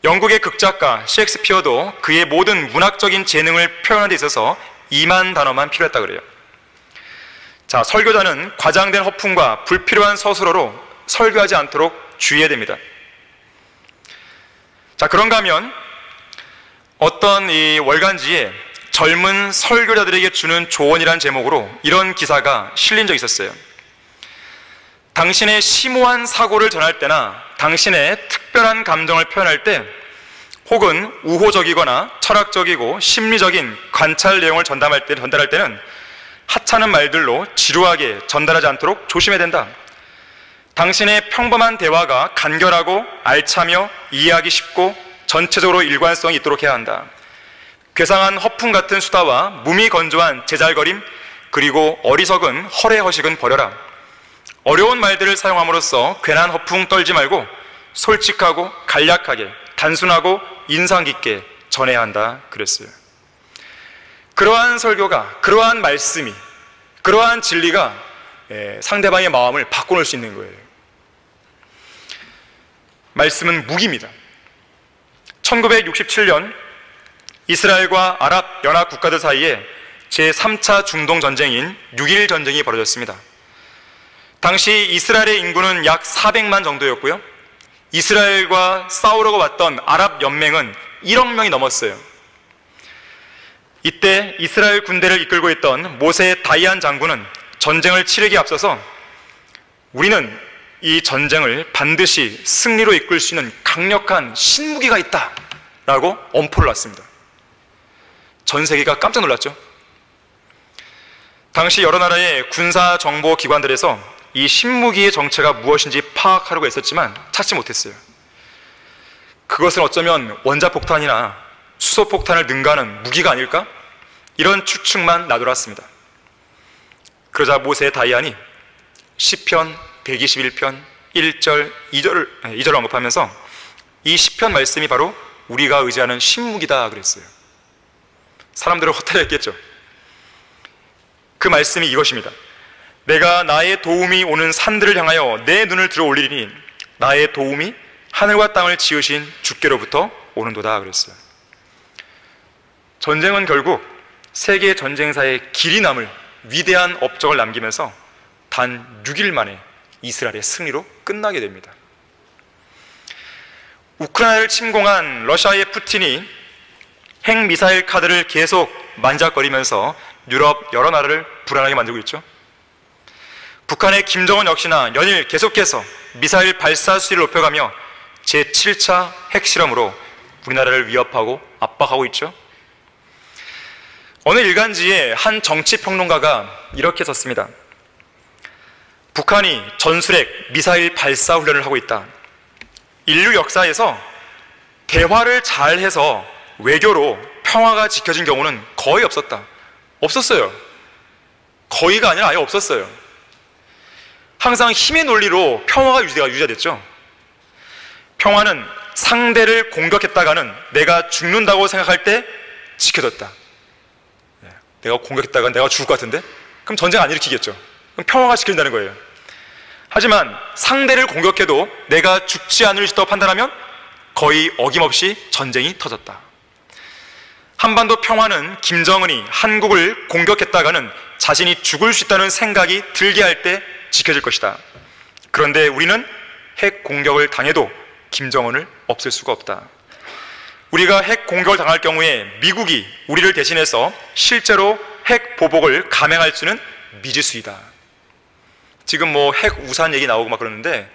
영국의 극작가 셰익스피어도 그의 모든 문학적인 재능을 표현하는 데 있어서 2만 단어만 필요했다 그래요. 자, 설교자는 과장된 허풍과 불필요한 서술어로 설교하지 않도록 주의해야 됩니다. 자, 그런가 하면 어떤 이 월간지에 젊은 설교자들에게 주는 조언이라는 제목으로 이런 기사가 실린 적이 있었어요. 당신의 심오한 사고를 전할 때나 당신의 특별한 감정을 표현할 때 혹은 우호적이거나 철학적이고 심리적인 관찰 내용을 전달할 때는 하찮은 말들로 지루하게 전달하지 않도록 조심해야 된다. 당신의 평범한 대화가 간결하고 알차며 이해하기 쉽고 전체적으로 일관성이 있도록 해야 한다. 괴상한 허풍 같은 수다와 무미건조한 제잘거림, 그리고 어리석은 허례허식은 버려라. 어려운 말들을 사용함으로써 괜한 허풍 떨지 말고 솔직하고 간략하게, 단순하고 인상 깊게 전해야 한다 그랬어요. 그러한 설교가, 그러한 말씀이, 그러한 진리가 상대방의 마음을 바꿔놓을 수 있는 거예요. 말씀은 무기입니다. 1967년 이스라엘과 아랍 연합 국가들 사이에 제3차 중동 전쟁인 6.1 전쟁이 벌어졌습니다. 당시 이스라엘의 인구는 약 400만 정도였고요. 이스라엘과 싸우려고 왔던 아랍 연맹은 1억 명이 넘었어요. 이때 이스라엘 군대를 이끌고 있던 모세 다이안 장군은 전쟁을 치르기에 앞서서 우리는 이 전쟁을 반드시 승리로 이끌 수 있는 강력한 신무기가 있다 라고 엄포를 놨습니다. 전 세계가 깜짝 놀랐죠. 당시 여러 나라의 군사정보기관들에서 이 신무기의 정체가 무엇인지 파악하려고 했었지만 찾지 못했어요. 그것은 어쩌면 원자폭탄이나 수소폭탄을 능가하는 무기가 아닐까? 이런 추측만 나돌았습니다. 그러자 모세 다이안이 시편 121편 1절, 2절을 언급하면서 이 시편 말씀이 바로 우리가 의지하는 신무기다 그랬어요. 사람들은 허탈했겠죠. 그 말씀이 이것입니다. 내가 나의 도움이 오는 산들을 향하여 내 눈을 들어 올리리니 나의 도움이 하늘과 땅을 지으신 주께로부터 오는도다 그랬어요. 전쟁은 결국 세계 전쟁사의 길이 남을 위대한 업적을 남기면서 단 6일 만에 이스라엘의 승리로 끝나게 됩니다. 우크라이나를 침공한 러시아의 푸틴이 핵미사일 카드를 계속 만작거리면서 유럽 여러 나라를 불안하게 만들고 있죠. 북한의 김정은 역시나 연일 계속해서 미사일 발사 수위를 높여가며 제7차 핵실험으로 우리나라를 위협하고 압박하고 있죠. 어느 일간지에 한 정치평론가가 이렇게 썼습니다. 북한이 전술핵 미사일 발사 훈련을 하고 있다. 인류 역사에서 대화를 잘해서 외교로 평화가 지켜진 경우는 거의 없었다. 없었어요. 거의가 아니라 아예 없었어요. 항상 힘의 논리로 평화가 유지가 됐죠. 평화는 상대를 공격했다가는 내가 죽는다고 생각할 때 지켜졌다. 내가 공격했다가 내가 죽을 것 같은데? 그럼 전쟁 안 일으키겠죠. 그럼 평화가 지켜진다는 거예요. 하지만 상대를 공격해도 내가 죽지 않을 수 있다고 판단하면 거의 어김없이 전쟁이 터졌다. 한반도 평화는 김정은이 한국을 공격했다가는 자신이 죽을 수 있다는 생각이 들게 할 때 지켜질 것이다. 그런데 우리는 핵 공격을 당해도 김정은을 없앨 수가 없다. 우리가 핵 공격을 당할 경우에 미국이 우리를 대신해서 실제로 핵 보복을 감행할 수는 미지수이다. 지금 뭐 핵 우산 얘기 나오고 막 그러는데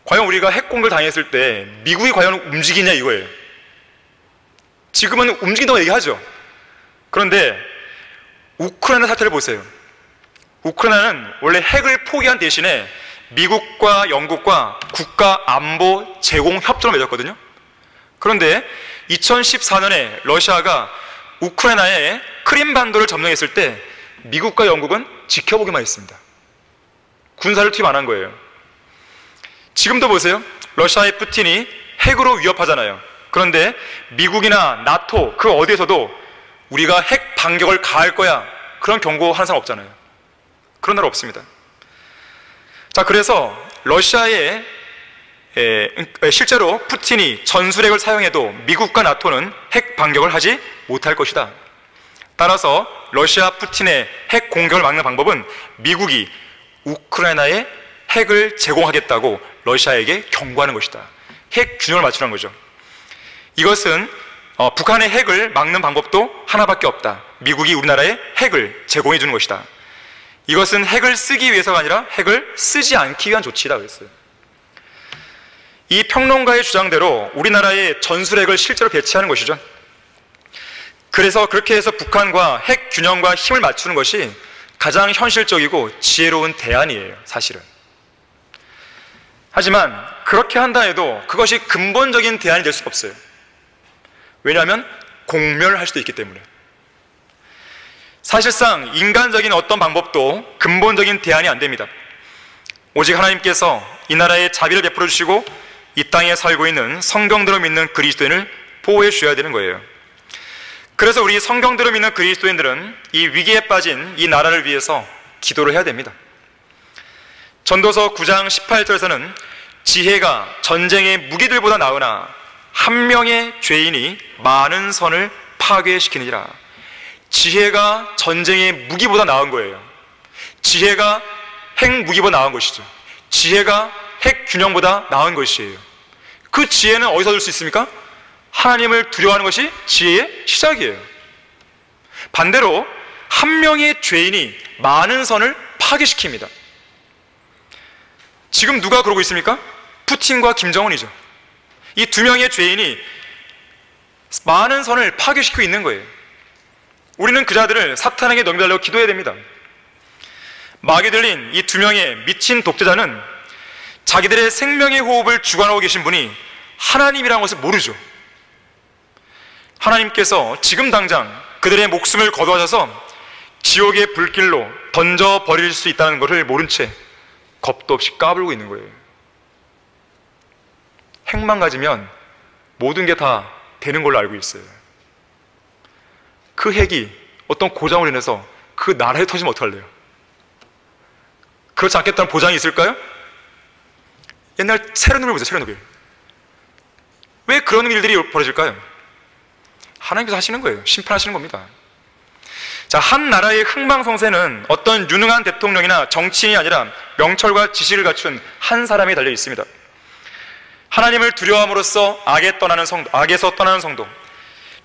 과연 우리가 핵 공격을 당했을 때 미국이 과연 움직이냐 이거예요. 지금은 움직인다고 얘기하죠. 그런데 우크라이나 사태를 보세요. 우크라이나는 원래 핵을 포기한 대신에 미국과 영국과 국가 안보 제공 협정을 맺었거든요. 그런데 2014년에 러시아가 우크라이나의 크림반도를 점령했을 때 미국과 영국은 지켜보기만 했습니다. 군사를 투입 안 한 거예요. 지금도 보세요. 러시아의 푸틴이 핵으로 위협하잖아요. 그런데 미국이나 나토 그 어디에서도 우리가 핵 반격을 가할 거야 그런 경고하는 사람 없잖아요. 그런 나라 없습니다. 자, 그래서 러시아의 실제로 푸틴이 전술핵을 사용해도 미국과 나토는 핵 반격을 하지 못할 것이다. 따라서 러시아 푸틴의 핵 공격을 막는 방법은 미국이 우크라이나에 핵을 제공하겠다고 러시아에게 경고하는 것이다. 핵 균형을 맞추는 거죠. 이것은 북한의 핵을 막는 방법도 하나밖에 없다. 미국이 우리나라에 핵을 제공해 주는 것이다. 이것은 핵을 쓰기 위해서가 아니라 핵을 쓰지 않기 위한 조치다 그랬어요. 이 평론가의 주장대로 우리나라에 전술핵을 실제로 배치하는 것이죠. 그래서 그렇게 해서 북한과 핵 균형과 힘을 맞추는 것이 가장 현실적이고 지혜로운 대안이에요, 사실은. 하지만 그렇게 한다 해도 그것이 근본적인 대안이 될 수가 없어요. 왜냐하면 공멸할 수도 있기 때문에. 사실상 인간적인 어떤 방법도 근본적인 대안이 안 됩니다. 오직 하나님께서 이 나라에 자비를 베풀어 주시고 이 땅에 살고 있는 성경대로 믿는 그리스도인을 보호해 주셔야 되는 거예요. 그래서 우리 성경대로 믿는 그리스도인들은 이 위기에 빠진 이 나라를 위해서 기도를 해야 됩니다. 전도서 9장 18절에서는 지혜가 전쟁의 무기들보다 나으나 한 명의 죄인이 많은 선을 파괴시키느니라. 지혜가 전쟁의 무기보다 나은 거예요. 지혜가 핵 무기보다 나은 것이죠. 지혜가 핵 균형보다 나은 것이에요. 그 지혜는 어디서 얻을 수 있습니까? 하나님을 두려워하는 것이 지혜의 시작이에요. 반대로 한 명의 죄인이 많은 선을 파괴시킵니다. 지금 누가 그러고 있습니까? 푸틴과 김정은이죠. 이 두 명의 죄인이 많은 선을 파괴시키고 있는 거예요. 우리는 그 자들을 사탄에게 넘겨달라고 기도해야 됩니다. 막이 들린 이 두 명의 미친 독재자는 자기들의 생명의 호흡을 주관하고 계신 분이 하나님이라는 것을 모르죠. 하나님께서 지금 당장 그들의 목숨을 거두어셔서 지옥의 불길로 던져버릴 수 있다는 것을 모른 채 겁도 없이 까불고 있는 거예요. 핵만 가지면 모든 게 다 되는 걸로 알고 있어요. 그 핵이 어떤 고장으로 인해서 그 나라에 터지면 어떡할래요? 그렇지 않겠다는 보장이 있을까요? 옛날 체르노빌 보세요. 체르노빌. 왜 그런 일들이 벌어질까요? 하나님께서 하시는 거예요. 심판하시는 겁니다. 자, 한 나라의 흥망성쇠는 어떤 유능한 대통령이나 정치인이 아니라 명철과 지식을 갖춘 한 사람이 달려 있습니다. 하나님을 두려워함으로써 악에서 떠나는 성도,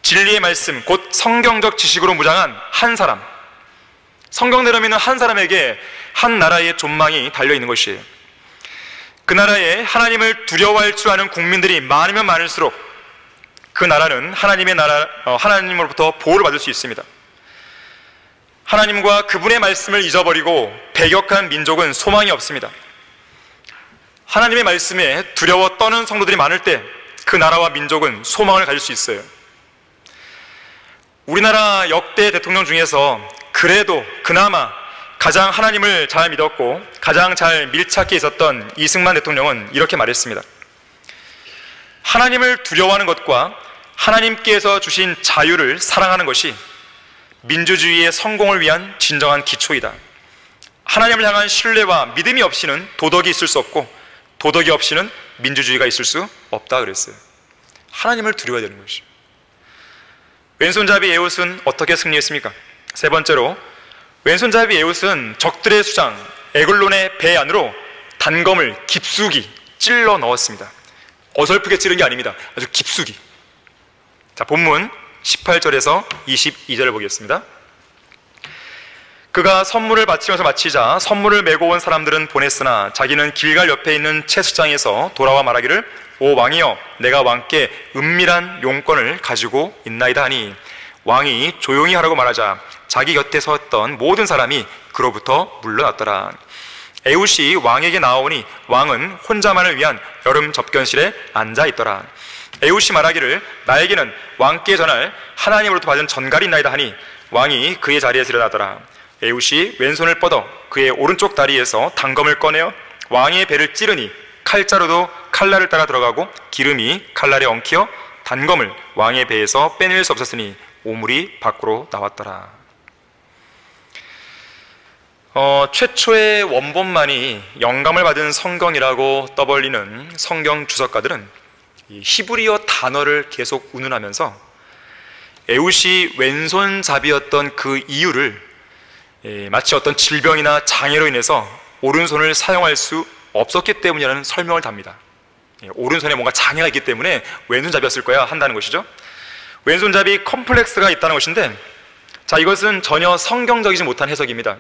진리의 말씀, 곧 성경적 지식으로 무장한 한 사람, 성경대로 믿는 한 사람에게 한 나라의 존망이 달려 있는 것이에요. 그 나라에 하나님을 두려워할 줄 아는 국민들이 많으면 많을수록 그 나라는 하나님으로부터 보호를 받을 수 있습니다. 하나님과 그분의 말씀을 잊어버리고 배격한 민족은 소망이 없습니다. 하나님의 말씀에 두려워 떠는 성도들이 많을 때 그 나라와 민족은 소망을 가질 수 있어요. 우리나라 역대 대통령 중에서 그래도 그나마 가장 하나님을 잘 믿었고 가장 잘 밀착해 있었던 이승만 대통령은 이렇게 말했습니다. 하나님을 두려워하는 것과 하나님께서 주신 자유를 사랑하는 것이 민주주의의 성공을 위한 진정한 기초이다. 하나님을 향한 신뢰와 믿음이 없이는 도덕이 있을 수 없고 도덕이 없이는 민주주의가 있을 수 없다 그랬어요. 하나님을 두려워야 되는 것이죠. 왼손잡이 에웃은 어떻게 승리했습니까? 세 번째로, 왼손잡이 에웃은 적들의 수장 에글론의 배 안으로 단검을 깊숙이 찔러 넣었습니다. 어설프게 찌른 게 아닙니다. 아주 깊숙이. 자, 본문 18절에서 22절을 보겠습니다. 그가 선물을 바치면서 마치자 선물을 메고 온 사람들은 보냈으나 자기는 길갈 옆에 있는 채수장에서 돌아와 말하기를 오 왕이여, 내가 왕께 은밀한 용건을 가지고 있나이다 하니 왕이 조용히 하라고 말하자 자기 곁에 섰던 모든 사람이 그로부터 물러났더라. 에웃이 왕에게 나오니 왕은 혼자만을 위한 여름 접견실에 앉아 있더라. 에웃이 말하기를 나에게는 왕께 전할 하나님으로부터 받은 전갈이 있나이다 하니 왕이 그의 자리에서 일어나더라. 에웃이 왼손을 뻗어 그의 오른쪽 다리에서 단검을 꺼내어 왕의 배를 찌르니 칼자루도 칼날을 따라 들어가고 기름이 칼날에 엉키어 단검을 왕의 배에서 빼낼 수 없었으니 오물이 밖으로 나왔더라. 최초의 원본만이 영감을 받은 성경이라고 떠벌리는 성경 주석가들은 이 히브리어 단어를 계속 운운하면서 에웃이 왼손잡이였던 그 이유를 마치 어떤 질병이나 장애로 인해서 오른손을 사용할 수 없었기 때문이라는 설명을 답니다. 오른손에 뭔가 장애가 있기 때문에 왼손잡이였을 거야 한다는 것이죠. 왼손잡이 컴플렉스가 있다는 것인데, 자, 이것은 전혀 성경적이지 못한 해석입니다.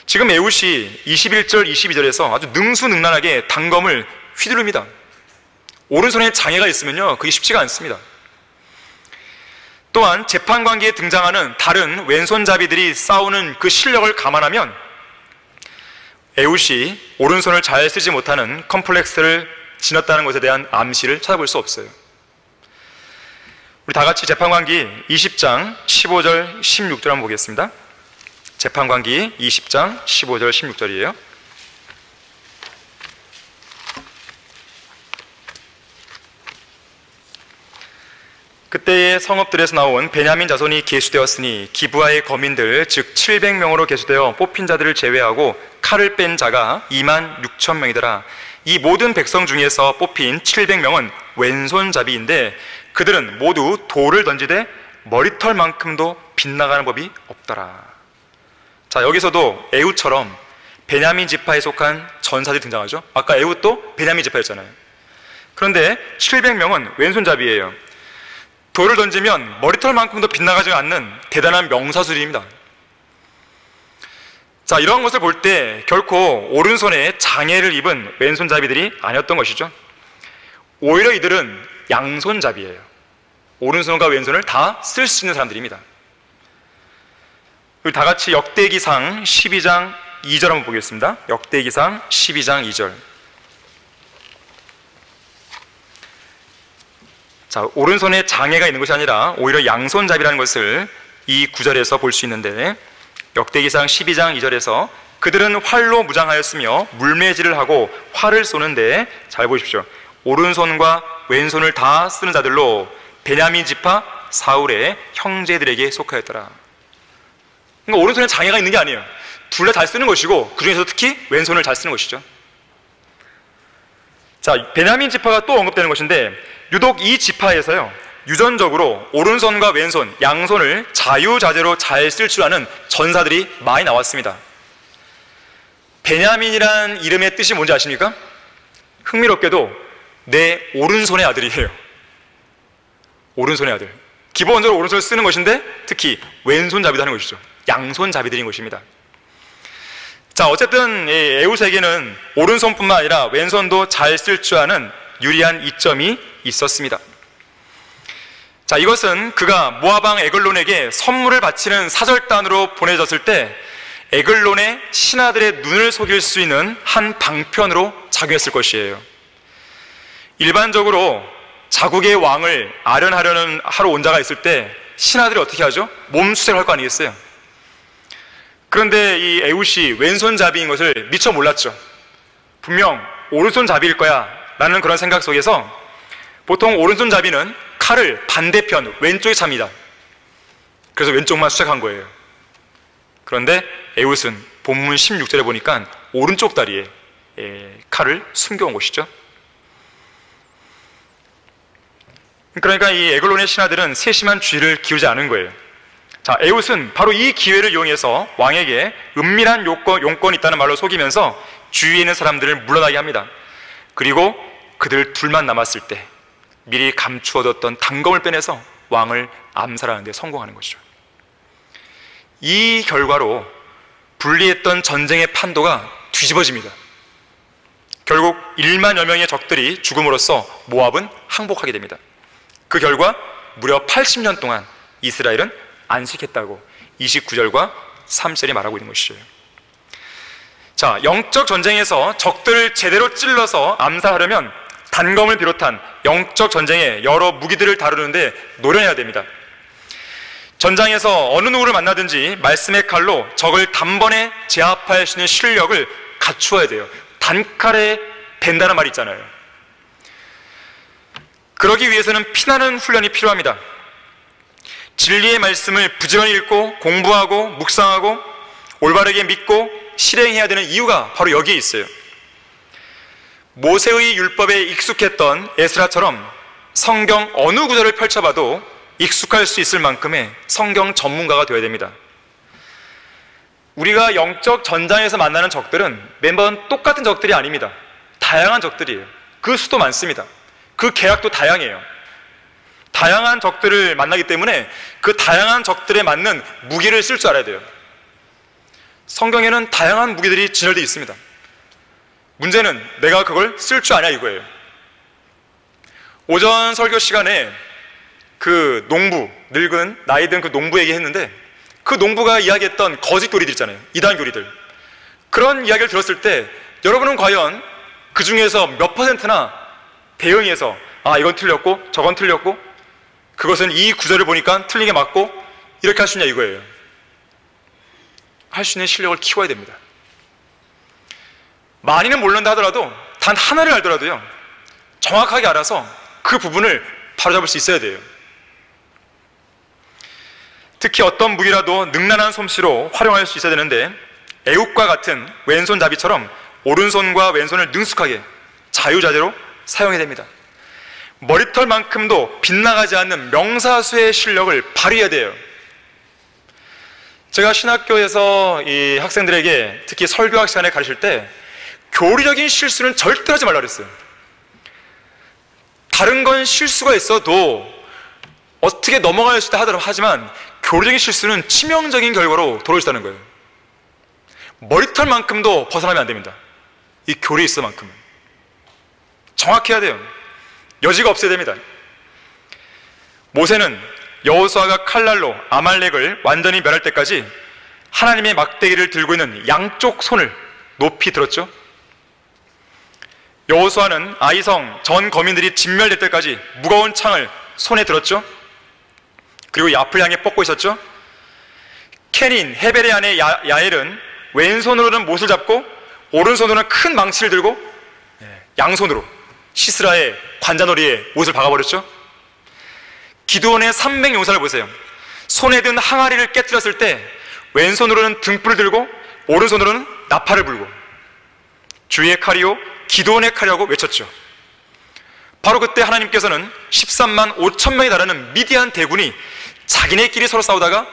지금 에웃이 21절, 22절에서 아주 능수능란하게 단검을 휘두릅니다. 오른손에 장애가 있으면요, 그게 쉽지가 않습니다. 또한 재판관계에 등장하는 다른 왼손잡이들이 싸우는 그 실력을 감안하면 에웃이 오른손을 잘 쓰지 못하는 컴플렉스를 지녔다는 것에 대한 암시를 찾아볼 수 없어요. 우리 다 같이 재판관기 20장 15절 16절 한번 보겠습니다. 재판관기 20장 15절 16절이에요. 그때의 성읍들에서 나온 베냐민 자손이 계수되었으니 기브아의 거민들 즉 700명으로 계수되어 뽑힌 자들을 제외하고 칼을 뺀 자가 26,000명이더라. 이 모든 백성 중에서 뽑힌 700명은 왼손잡이인데 그들은 모두 돌을 던지되 머리털만큼도 빗나가는 법이 없더라. 자, 여기서도 에훗처럼 베냐민 지파에 속한 전사들이 등장하죠. 아까 에훗도 베냐민 지파였잖아요. 그런데 700명은 왼손잡이예요. 돌을 던지면 머리털만큼도 빗나가지 않는 대단한 명사술입니다. 자, 이러한 것을 볼 때 결코 오른손에 장애를 입은 왼손잡이들이 아니었던 것이죠. 오히려 이들은 양손잡이예요. 오른손과 왼손을 다 쓸 수 있는 사람들입니다. 우리 다 같이 역대기상 12장 2절 한번 보겠습니다. 역대기상 12장 2절. 자, 오른손에 장애가 있는 것이 아니라 오히려 양손잡이라는 것을 이 구절에서 볼 수 있는데, 역대기상 12장 2절에서 그들은 활로 무장하였으며 물매질을 하고 활을 쏘는데, 잘 보십시오, 오른손과 왼손을 다 쓰는 자들로 베냐민 지파 사울의 형제들에게 속하였더라. 그러니까 오른손에 장애가 있는 게 아니에요. 둘 다 잘 쓰는 것이고 그 중에서 특히 왼손을 잘 쓰는 것이죠. 자, 베냐민 지파가 또 언급되는 것인데, 유독 이 지파에서요, 유전적으로 오른손과 왼손, 양손을 자유자재로 잘 쓸 줄 아는 전사들이 많이 나왔습니다. 베냐민이란 이름의 뜻이 뭔지 아십니까? 흥미롭게도 내 오른손의 아들이에요. 오른손의 아들. 기본적으로 오른손을 쓰는 것인데 특히 왼손잡이도 하는 것이죠. 양손잡이들인 것입니다. 자, 어쨌든 에훗에게는 오른손뿐만 아니라 왼손도 잘 쓸 줄 아는 유리한 이점이 있었습니다. 자, 이것은 그가 모압왕 에글론에게 선물을 바치는 사절단으로 보내졌을 때 에글론의 신하들의 눈을 속일 수 있는 한 방편으로 작용했을 것이에요. 일반적으로 자국의 왕을 하러 온 자가 있을 때 신하들이 어떻게 하죠? 몸수색을 할 거 아니겠어요? 그런데 이 에훗이 왼손잡이인 것을 미처 몰랐죠. 분명 오른손잡이일 거야 라는 그런 생각 속에서 보통 오른손잡이는 칼을 반대편 왼쪽에 찹니다. 그래서 왼쪽만 수색한 거예요. 그런데 에훗은 본문 16절에 보니까 오른쪽 다리에 칼을 숨겨온 것이죠. 그러니까 이 에글론의 신하들은 세심한 주의를 기울이지 않은 거예요. 자, 에훗은 바로 이 기회를 이용해서 왕에게 은밀한 용건이 있다는 말로 속이면서 주위에 있는 사람들을 물러나게 합니다. 그리고 그들 둘만 남았을 때 미리 감추어뒀던 단검을 빼내서 왕을 암살하는 데 성공하는 것이죠. 이 결과로 불리했던 전쟁의 판도가 뒤집어집니다. 결국 1만여 명의 적들이 죽음으로써 모압은 항복하게 됩니다. 그 결과 무려 80년 동안 이스라엘은 안식했다고 29절과 3절이 말하고 있는 것이죠. 자, 영적 전쟁에서 적들을 제대로 찔러서 암살하려면 단검을 비롯한 영적 전쟁의 여러 무기들을 다루는데 노련해야 됩니다. 전장에서 어느 누구를 만나든지 말씀의 칼로 적을 단번에 제압할 수 있는 실력을 갖추어야 돼요. 단칼에 벤다는 말이 있잖아요. 그러기 위해서는 피나는 훈련이 필요합니다. 진리의 말씀을 부지런히 읽고 공부하고 묵상하고 올바르게 믿고 실행해야 되는 이유가 바로 여기에 있어요. 모세의 율법에 익숙했던 에스라처럼 성경 어느 구절을 펼쳐봐도 익숙할 수 있을 만큼의 성경 전문가가 되어야 됩니다. 우리가 영적 전장에서 만나는 적들은 매번 똑같은 적들이 아닙니다. 다양한 적들이에요. 그 수도 많습니다. 그 계약도 다양해요. 다양한 적들을 만나기 때문에 그 다양한 적들에 맞는 무기를 쓸 줄 알아야 돼요. 성경에는 다양한 무기들이 진열되어 있습니다. 문제는 내가 그걸 쓸 줄 아냐 이거예요. 오전 설교 시간에 그 농부, 늙은 나이 든 그 농부에게 했는데, 그 농부가 이야기했던 거짓 교리들 있잖아요. 이단 교리들. 그런 이야기를 들었을 때 여러분은 과연 그 중에서 몇 %나 대응해서 아, 이건 틀렸고 저건 틀렸고, 그것은 이 구절을 보니까 틀린 게 맞고 이렇게 할 수 있냐 이거예요. 할 수 있는 실력을 키워야 됩니다. 많이는 모른다 하더라도 단 하나를 알더라도요, 정확하게 알아서 그 부분을 바로잡을 수 있어야 돼요. 특히 어떤 무기라도 능란한 솜씨로 활용할 수 있어야 되는데, 애국과 같은 왼손잡이처럼 오른손과 왼손을 능숙하게 자유자재로 사용해야 됩니다. 머리털만큼도 빗나가지 않는 명사수의 실력을 발휘해야 돼요. 제가 신학교에서 이 학생들에게 특히 설교학 시간에 가르칠 때 교리적인 실수는 절대 하지 말라 그랬어요. 다른 건 실수가 있어도 어떻게 넘어갈 수 있다 하더라도 하지만 교리적인 실수는 치명적인 결과로 돌아올 수 있다는 거예요. 머리털만큼도 벗어나면 안 됩니다. 이 교리에 있어만큼은 정확해야 돼요. 여지가 없어야 됩니다. 모세는 여호수아가 칼날로 아말렉을 완전히 멸할 때까지 하나님의 막대기를 들고 있는 양쪽 손을 높이 들었죠. 여호수아는 아이성 전 거민들이 진멸될 때까지 무거운 창을 손에 들었죠. 그리고 앞을 향해 뻗고 있었죠. 켄인 헤벨의 아내 야엘은 왼손으로는 못을 잡고 오른손으로는 큰 망치를 들고 양손으로 시스라의 관자놀이에 못을 박아버렸죠. 기드온의 300용사를 보세요. 손에 든 항아리를 깨뜨렸을 때 왼손으로는 등불을 들고 오른손으로는 나팔을 불고 주의 칼이요 기드온의 칼이라고 외쳤죠. 바로 그때 하나님께서는 13만 5천 명에 달하는 미디안 대군이 자기네끼리 서로 싸우다가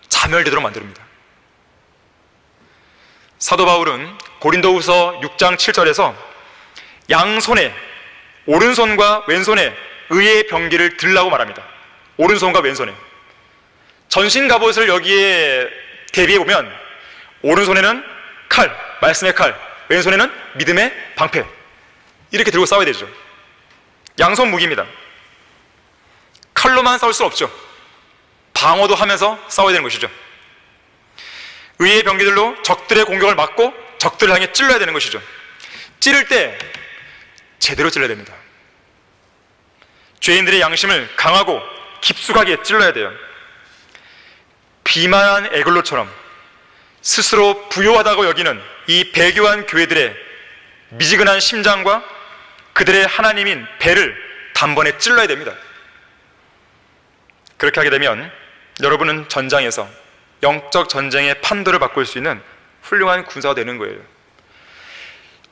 자멸되도록 만듭니다. 사도 바울은 고린도후서 6장 7절에서 양손에 오른손과 왼손에 의의 병기를 들라고 말합니다. 오른손과 왼손에 전신 갑옷을 여기에 대비해 보면 오른손에는 칼, 말씀의 칼, 왼손에는 믿음의 방패, 이렇게 들고 싸워야 되죠. 양손 무기입니다. 칼로만 싸울 수 없죠. 방어도 하면서 싸워야 되는 것이죠. 의의 병기들로 적들의 공격을 막고 적들을 향해 찔러야 되는 것이죠. 찌를 때 제대로 찔러야 됩니다. 죄인들의 양심을 강하고 깊숙하게 찔러야 돼요. 비만한 에글로처럼 스스로 부요하다고 여기는 이 배교한 교회들의 미지근한 심장과 그들의 하나님인 배를 단번에 찔러야 됩니다. 그렇게 하게 되면 여러분은 전장에서 영적 전쟁의 판도를 바꿀 수 있는 훌륭한 군사가 되는 거예요.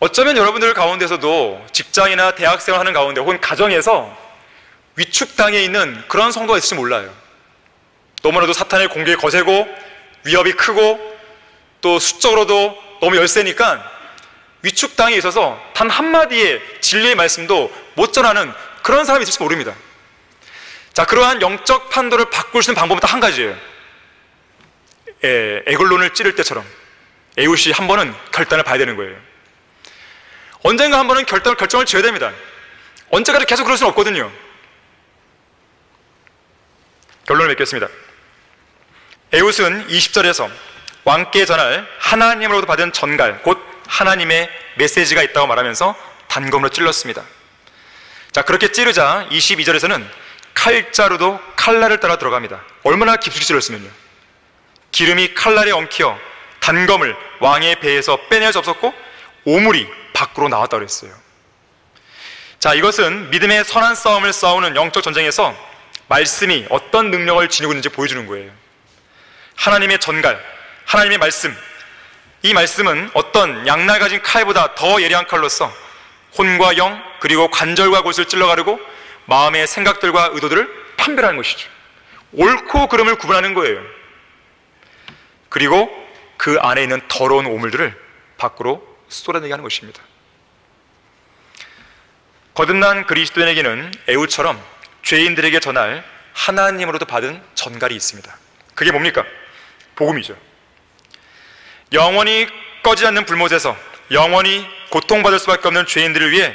어쩌면 여러분들 가운데서도 직장이나 대학생활 하는 가운데 혹은 가정에서 위축당해 있는 그런 성도가 있을지 몰라요. 너무나도 사탄의 공격이 거세고 위협이 크고 또 수적으로도 너무 열세니까 위축당해 있어서 단 한마디의 진리의 말씀도 못 전하는 그런 사람이 있을지 모릅니다. 자, 그러한 영적 판도를 바꿀 수 있는 방법은 딱 한 가지예요. 에글론을 찌를 때처럼 에웃이 한 번은 결단을 봐야 되는 거예요. 언젠가 한 번은 결정을 지어야 됩니다. 언제까지 계속 그럴 수는 없거든요. 결론을 맺겠습니다. 에웃은 20절에서 왕께 전할 하나님으로부터 받은 전갈, 곧 하나님의 메시지가 있다고 말하면서 단검으로 찔렀습니다. 자, 그렇게 찌르자 22절에서는 칼자루도 칼날을 따라 들어갑니다. 얼마나 깊숙이 찔렀으면요. 기름이 칼날에 엉키어 단검을 왕의 배에서 빼낼 수 없었고 오물이 밖으로 나왔다고 그랬어요. 자, 이것은 믿음의 선한 싸움을 싸우는 영적 전쟁에서 말씀이 어떤 능력을 지니고 있는지 보여주는 거예요. 하나님의 전갈, 하나님의 말씀, 이 말씀은 어떤 양날 가진 칼보다 더 예리한 칼로서 혼과 영 그리고 관절과 곳을 찔러 가르고 마음의 생각들과 의도들을 판별하는 것이죠. 옳고 그름을 구분하는 거예요. 그리고 그 안에 있는 더러운 오물들을 밖으로 쏟아내게 하는 것입니다. 거듭난 그리스도인에게는 에웃처럼 죄인들에게 전할 하나님으로부터 받은 전갈이 있습니다. 그게 뭡니까? 복음이죠. 영원히 꺼지지 않는 불못에서 영원히 고통받을 수밖에 없는 죄인들을 위해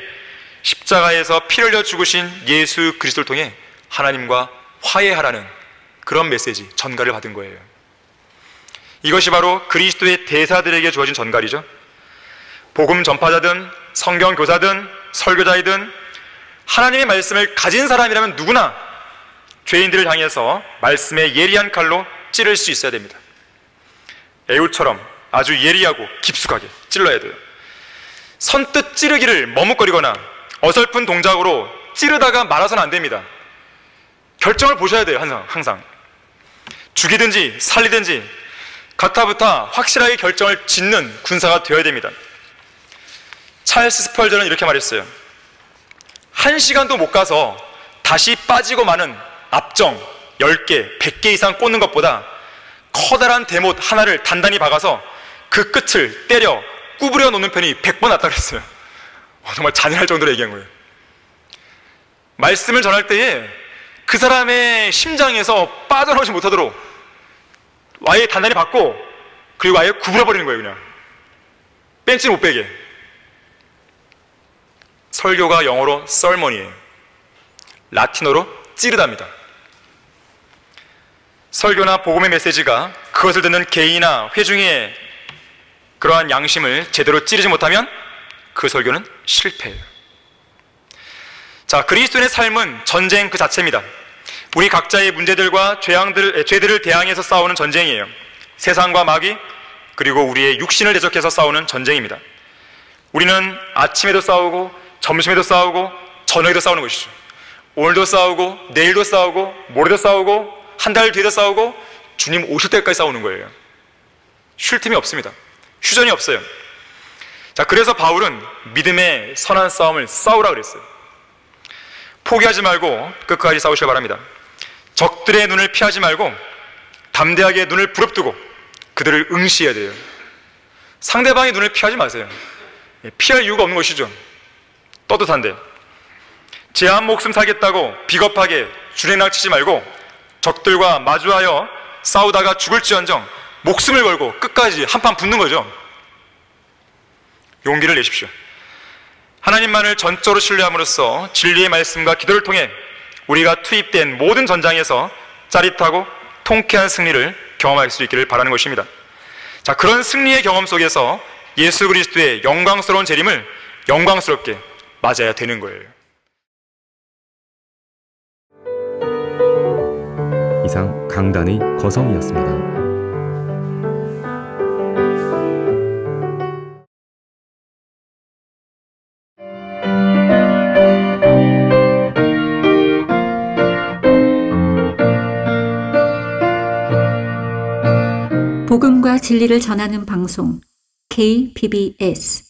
십자가에서 피를 흘려 죽으신 예수 그리스도를 통해 하나님과 화해하라는 그런 메시지, 전갈을 받은 거예요. 이것이 바로 그리스도의 대사들에게 주어진 전갈이죠. 복음 전파자든 성경 교사든 설교자이든 하나님의 말씀을 가진 사람이라면 누구나 죄인들을 향해서 말씀의 예리한 칼로 찌를 수 있어야 됩니다. 애우처럼 아주 예리하고 깊숙하게 찔러야 돼요. 선뜻 찌르기를 머뭇거리거나 어설픈 동작으로 찌르다가 말아서는 안 됩니다. 결정을 보셔야 돼요. 항상 죽이든지 살리든지 가타부타 확실하게 결정을 짓는 군사가 되어야 됩니다. 찰스 스펄전은 이렇게 말했어요. 1시간도 못 가서 다시 빠지고 마는 압정 10개, 100개 이상 꽂는 것보다 커다란 대못 하나를 단단히 박아서 그 끝을 때려 구부려 놓는 편이 100번 낫다고 했어요. 정말 잔인할 정도로 얘기한 거예요. 말씀을 전할 때에 그 사람의 심장에서 빠져나오지 못하도록 아예 단단히 박고 그리고 아예 구부려버리는 거예요. 그냥 뺀지 못 빼게. 설교가 영어로 썰머니예요. 라틴어로 찌르다입니다. 설교나 복음의 메시지가 그것을 듣는 개인이나 회중의 그러한 양심을 제대로 찌르지 못하면 그 설교는 실패예요. 자, 그리스도인의 삶은 전쟁 그 자체입니다. 우리 각자의 문제들과 죄들을 대항해서 싸우는 전쟁이에요. 세상과 마귀 그리고 우리의 육신을 대적해서 싸우는 전쟁입니다. 우리는 아침에도 싸우고 점심에도 싸우고 저녁에도 싸우는 것이죠. 오늘도 싸우고 내일도 싸우고 모레도 싸우고 한 달 뒤에도 싸우고 주님 오실 때까지 싸우는 거예요. 쉴 틈이 없습니다. 휴전이 없어요. 자, 그래서 바울은 믿음의 선한 싸움을 싸우라 그랬어요. 포기하지 말고 끝까지 싸우시길 바랍니다. 적들의 눈을 피하지 말고 담대하게 눈을 부릅뜨고 그들을 응시해야 돼요. 상대방의 눈을 피하지 마세요. 피할 이유가 없는 것이죠. 떳떳한데 제 한 목숨 살겠다고 비겁하게 주랭랑 치지 말고 적들과 마주하여 싸우다가 죽을지언정 목숨을 걸고 끝까지 한판 붙는 거죠. 용기를 내십시오. 하나님만을 전적으로 신뢰함으로써 진리의 말씀과 기도를 통해 우리가 투입된 모든 전장에서 짜릿하고 통쾌한 승리를 경험할 수 있기를 바라는 것입니다. 자, 그런 승리의 경험 속에서 예수 그리스도의 영광스러운 재림을 영광스럽게 맞아야 되는 거예요.
이상 강단의 거성이었습니다.
복음과 진리를 전하는 방송 KBS